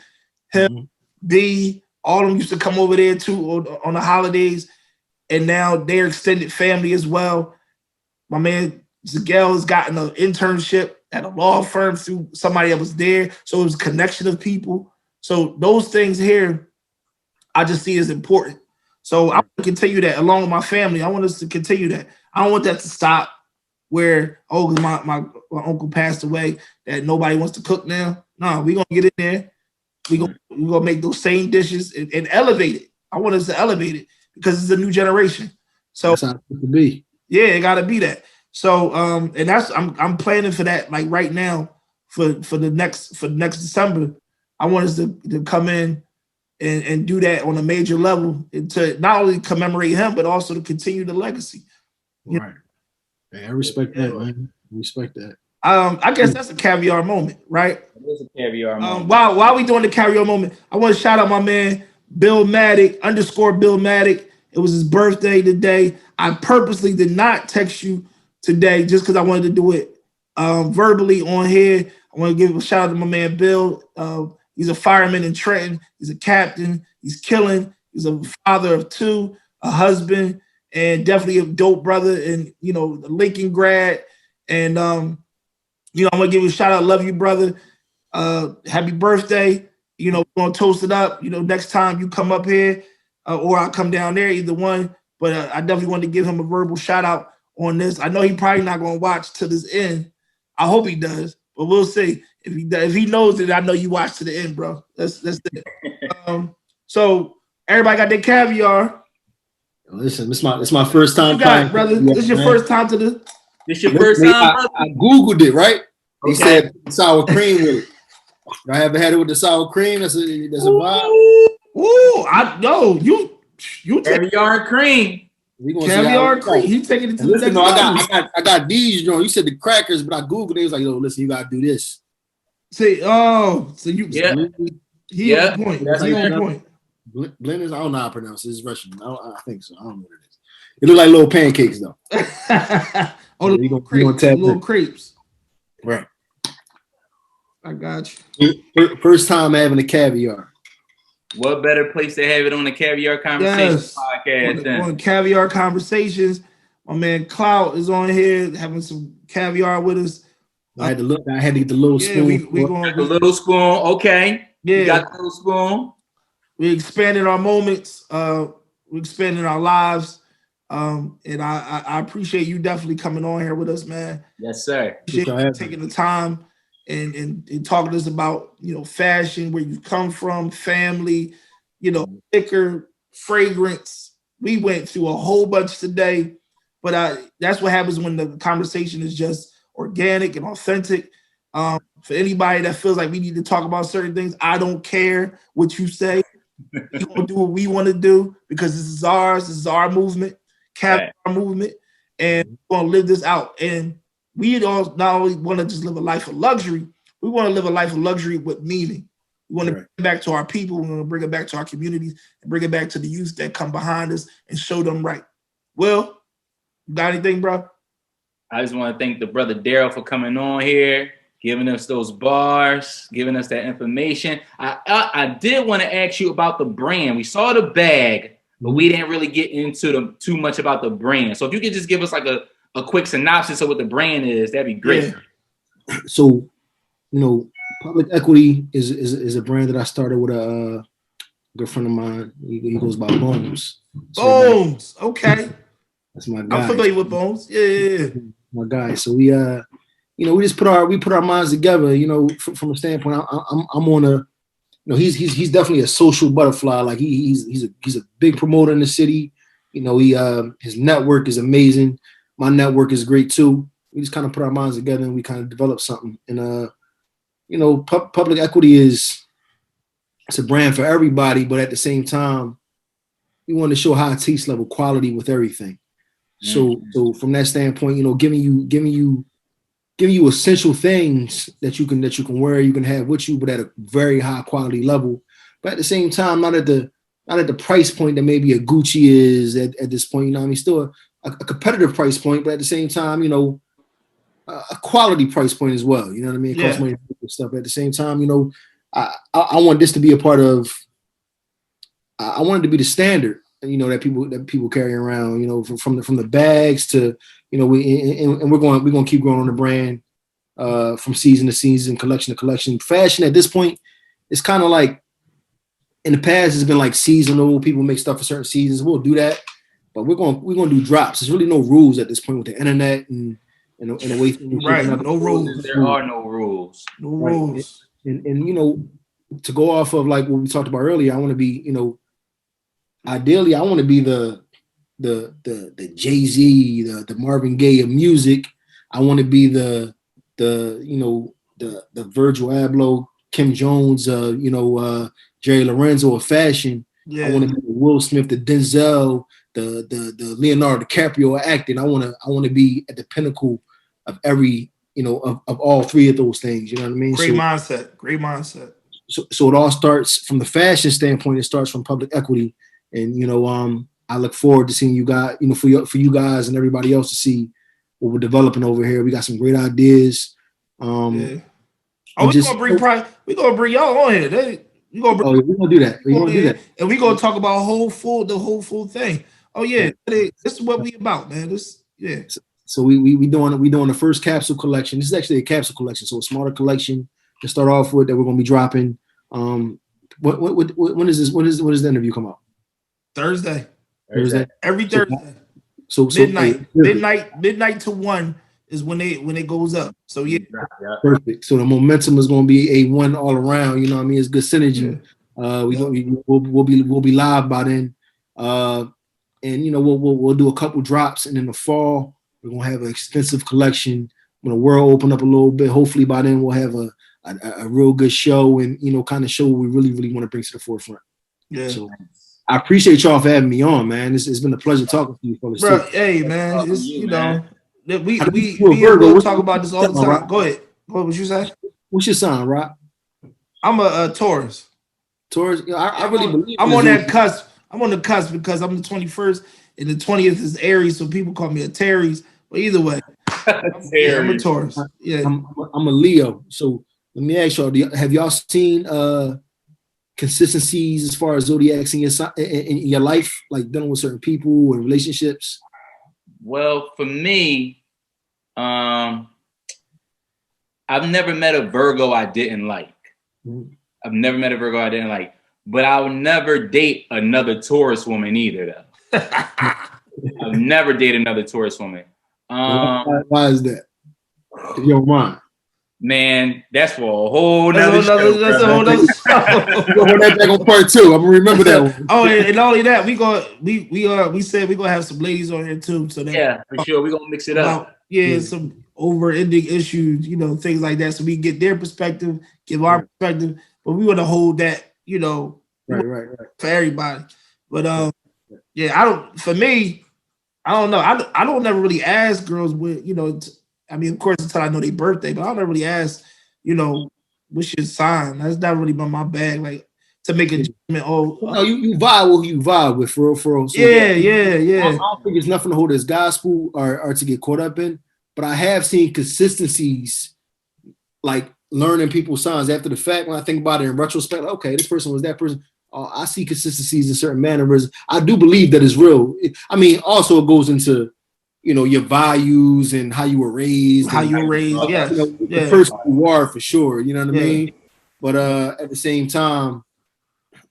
Him, B, all of them used to come over there too on the holidays, and now they're extended family as well. My man Zagel has gotten an internship at a law firm through somebody that was there. So it was a connection of people. So those things here, I just see as important. So I want to continue that along with my family. I want us to continue that. I don't want that to stop where, my uncle passed away, that nobody wants to cook now. No, we're going to get in there. We're gonna make those same dishes and elevate it. I want us to elevate it because it's a new generation. So that's how it could be. Yeah, it got to be that. So, and that's I'm planning for that. Like right now, for next December, I want us to come in and do that on a major level to not only commemorate him but also to continue the legacy. Right. Hey, I respect that, man. I respect that. I guess that's a caviar moment, right? It is a caviar moment. While we doing the caviar moment, I want to shout out my man Bill Maddock _Bill Maddock. It was his birthday today. I purposely did not text you today just because I wanted to do it verbally on here. I want to give a shout out to my man Bill. He's a fireman in Trenton. He's a captain. He's killing. He's a father of two, a husband, and definitely a dope brother. And the Lincoln grad. And I want to give you a shout out. Love you, brother. Happy birthday. We're gonna toast it up. Next time you come up here, or I'll come down there, either one. But I definitely want to give him a verbal shout out on this. I know he probably not gonna watch to this end. I hope he does, but we'll see. If he knows it, I know you watch to the end, bro. That's it. So everybody got their caviar. Listen, it's my first time. You got it, brother. This is your first time to the. This your first time, brother? I Googled it, right? He said sour cream with it. I haven't had it with the sour cream. That's a vibe. Ooh, I know you caviar and cream. Caviar and cream. He taking it to the next level. I got these, You said the crackers, but I Googled it. It was like, listen, you gotta do this. Say, so you he on point. That's he on point. Blenders, I don't know how to pronounce it. It's Russian. I think so. I don't know what it is. It look like little pancakes though. Little crepes. Right. I got you. First time having a caviar. What better place to have it on the Caviar Conversations podcast on Caviar Conversations. My man Clout is on here having some caviar with us. I had to get the little spoon. The little spoon. Okay. Yeah. You got those spoon. We expanded our moments. We expanded our lives. And I appreciate you definitely coming on here with us, man. Yes, sir. Taking the time and talking to us about, you know, fashion, where you've come from, family, you know, liquor, fragrance. We went through a whole bunch today, but that's what happens when the conversation is just organic and authentic. For anybody that feels like we need to talk about certain things, I don't care what you say. We're gonna do what we want to do because this is ours. This is our movement, Caviar movement, and we're gonna live this out. And we all not only want to just live a life of luxury, we want to live a life of luxury with meaning. We want to bring it back to our people. We want to bring it back to our communities and bring it back to the youth that come behind us and show them right. Will, you got anything, bro? I just want to thank the brother Darryl for coming on here, giving us those bars, giving us that information. I did want to ask you about the brand. We saw the bag, but we didn't really get into too much about the brand. So if you could just give us like a quick synopsis of what the brand is, that'd be great. Yeah. So, you know, Public Equity is a brand that I started with a good friend of mine. He goes by Bones. Bones, okay. That's my guy. I'm familiar with Bones. Yeah. My guy. So we you know, we put our minds together. You know, from a standpoint, I'm on a, you know, he's definitely a social butterfly. Like he's a big promoter in the city. You know, his network is amazing. My network is great too. We just kind of put our minds together and we kind of develop something. And you know, Public Equity it's a brand for everybody, but at the same time, we want to show high taste level quality with everything. So from that standpoint, you know, giving you essential things that you can wear, you can have with you, but at a very high quality level. But at the same time, not at the price point that maybe a Gucci is at this point. You know what I mean? Still a competitive price point, but at the same time, you know, a quality price point as well. You know what I mean? It costs money for stuff. At the same time, you know, I want this to be a part of. I want it to be the standard, you know, that people carry around. You know, from the bags to, you know, we're going to keep growing on the brand from season to season, collection to collection. Fashion at this point is kind of like, in the past it's been like seasonal. People make stuff for certain seasons. We'll do that, but we're going to do drops. There's really no rules at this point with the internet and the way things right. No rules. There are no rules. No rules. And you know, to go off of like what we talked about earlier, I want to be, you know, ideally I want to be the Jay-Z, the Marvin Gaye of music. I want to be the you know, the Virgil Abloh, Kim Jones, you know, Jerry Lorenzo of fashion. Yeah. I want to be the Will Smith, the Denzel, the Leonardo DiCaprio of acting. I want to be at the pinnacle of every, you know, of all three of those things. You know what I mean? Great mindset. So it all starts from the fashion standpoint. It starts from Public Equity, and you know, I look forward to seeing you guys. You know, for you guys and everybody else to see what we're developing over here. We got some great ideas. We're gonna bring y'all on here. We're gonna do that. We're gonna do that, and we're gonna talk about the whole full thing. Oh yeah, this is what we about, man. So we doing the first capsule collection. This is actually a capsule collection, so a smaller collection to start off with that we're gonna be dropping. When is this? When does the interview come out? Thursday. Every Thursday. So midnight to 1 is when it goes up. So yeah. Perfect. So the momentum is going to be A1 all around. You know what I mean? It's good synergy. We'll be live by then, and you know we'll do a couple drops, and in the fall we're gonna have an extensive collection. When the world open up a little bit, hopefully by then we'll have a real good show, and you know, kind of show what we really want to bring to the forefront. Yeah. So I appreciate y'all for having me on, man. It's been a pleasure talking to you fellas. Bro, hey man, it's, you know, we'll talk about this all the time. Go ahead. What was you say? What's your sign, Rock? I'm a Taurus. Taurus. I really believe I'm on that cusp. I'm on the cusp because I'm the 21st and the 20th is Aries, so people call me a Taries. But either way, I'm a Taurus. Yeah, I'm a Leo. So let me ask y'all: have y'all seen consistencies as far as zodiacs in your life, like dealing with certain people and relationships? Well, for me, I've never met a Virgo I didn't like. I've never met a Virgo I didn't like. But I would never date another Taurus woman either, though. I've never dated another Taurus woman. Why is that? If you don't mind. Man, that's for a whole nother show. That's a whole nother show. We're gonna that back on part 2. I'm gonna remember that one. Oh, and not only that, we said we're gonna have some ladies on here too. So that, yeah, for sure. We're gonna mix it up. Some over-ending issues, things like that. So we get their perspective, give our perspective, but we want to hold that, right. for everybody. But for me, I don't know. I don't never really ask girls what, I mean, of course, until I know their birthday, but I don't ever really ask, what's your sign? That's not really my bag, like, to make a judgment. No, you vibe with who you vibe with, for real. So yeah. I don't think it's nothing to hold as gospel or to get caught up in, but I have seen consistencies, like learning people's signs after the fact. When I think about it in retrospect, okay, this person was that person. I see consistencies in certain mannerisms. I do believe that it's real. Also it goes into, your values and how you were raised. The person you are, for sure. You know what I mean? But at the same time,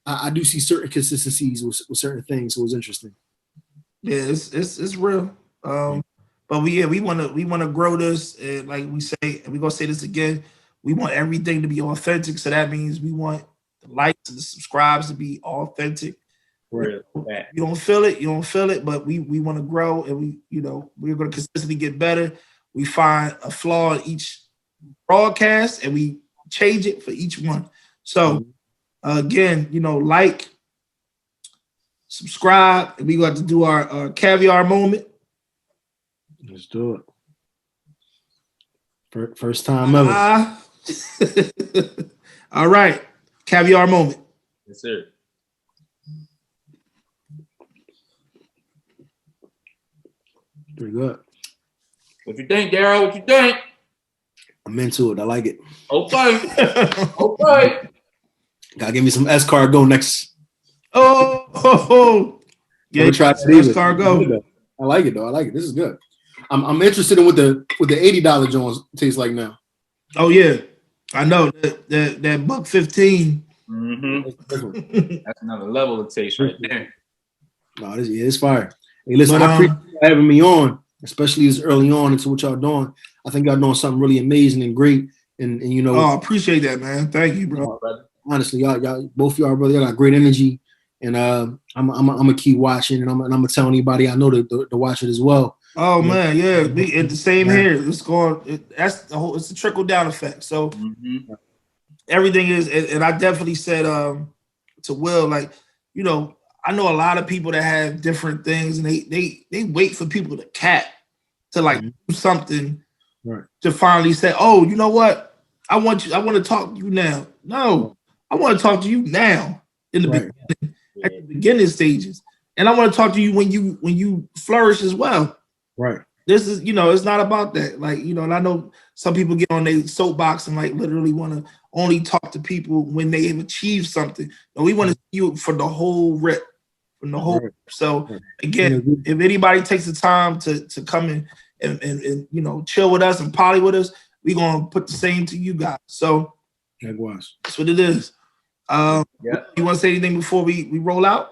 I do see certain consistencies with certain things. So it was interesting. Yeah, it's real. But we want to grow this. And like we say, and we're gonna say this again. We want everything to be authentic. So that means we want the likes and the subscribes to be authentic. Real. You don't feel it, but we want to grow, and we're going to consistently get better. We find a flaw in each broadcast, and we change it for each one. So again, like, subscribe, and we got to do our caviar moment. Let's do it. First time ever. All right, caviar moment. Yes, sir. Pretty good. What you think, Darryl? What you think? I'm into it. I like it. Okay. Gotta give me some escargot next. Oh. Yeah, try escargot. I like it though. I like it. This is good. I'm interested in what the $80 Jones tastes like now. Oh yeah, I know that $1.15. Mm-hmm. That's another level of taste right there. No, it's fire. Hey, listen, I appreciate you having me on, especially as early on into what y'all doing. I think y'all doing something really amazing and great. And I appreciate that, man. Thank you, bro. Honestly, y'all both y'all, brother, y'all got great energy. And I'm gonna keep watching, and I'm gonna tell anybody I know to watch it as well. Oh man, yeah, it's the same here. It's it's a trickle down effect. So everything is, and I definitely said to Will, like, I know a lot of people that have different things, and they wait for people to cap to like do something to finally say, oh, you know what? I want to talk to you now. No, I want to talk to you now in the beginning, at the beginning stages. And I want to talk to you when you flourish as well. Right. This is, it's not about that. Like, and I know some people get on their soapbox and like literally want to only talk to people when they have achieved something. But we want to see you for the whole rip. From the whole rip. So again, if anybody takes the time to come and chill with us and poly with us, we're gonna put the same to you guys. So that's what it is. You want to say anything before we roll out?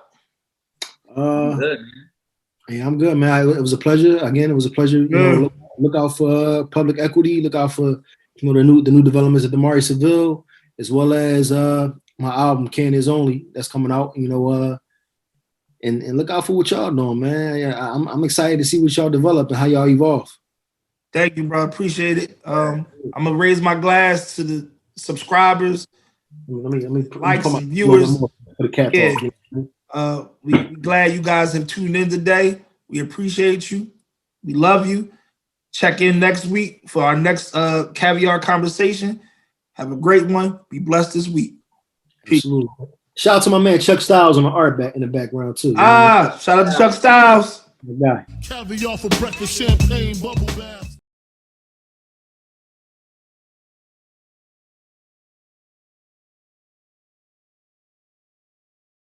Yeah, I'm good, man. It was a pleasure. Again, it was a pleasure. Look out for Public Equity. Look out for the new developments at Damari Savile, as well as my album Can Is Only that's coming out. And look out for what y'all doing, man. Yeah, I'm excited to see what y'all develop and how y'all evolve. Thank you, bro. Appreciate it. I'm gonna raise my glass to the subscribers, let me likes and viewers. We glad you guys have tuned in today. We appreciate you. We love you. Check in next week for our next caviar conversation. Have a great one. Be blessed this week. Peace. Absolutely. Shout out to my man Chuck Styles on the art back in the background too. Shout out to Chuck Styles. Caviar for breakfast, champagne, bubble bath.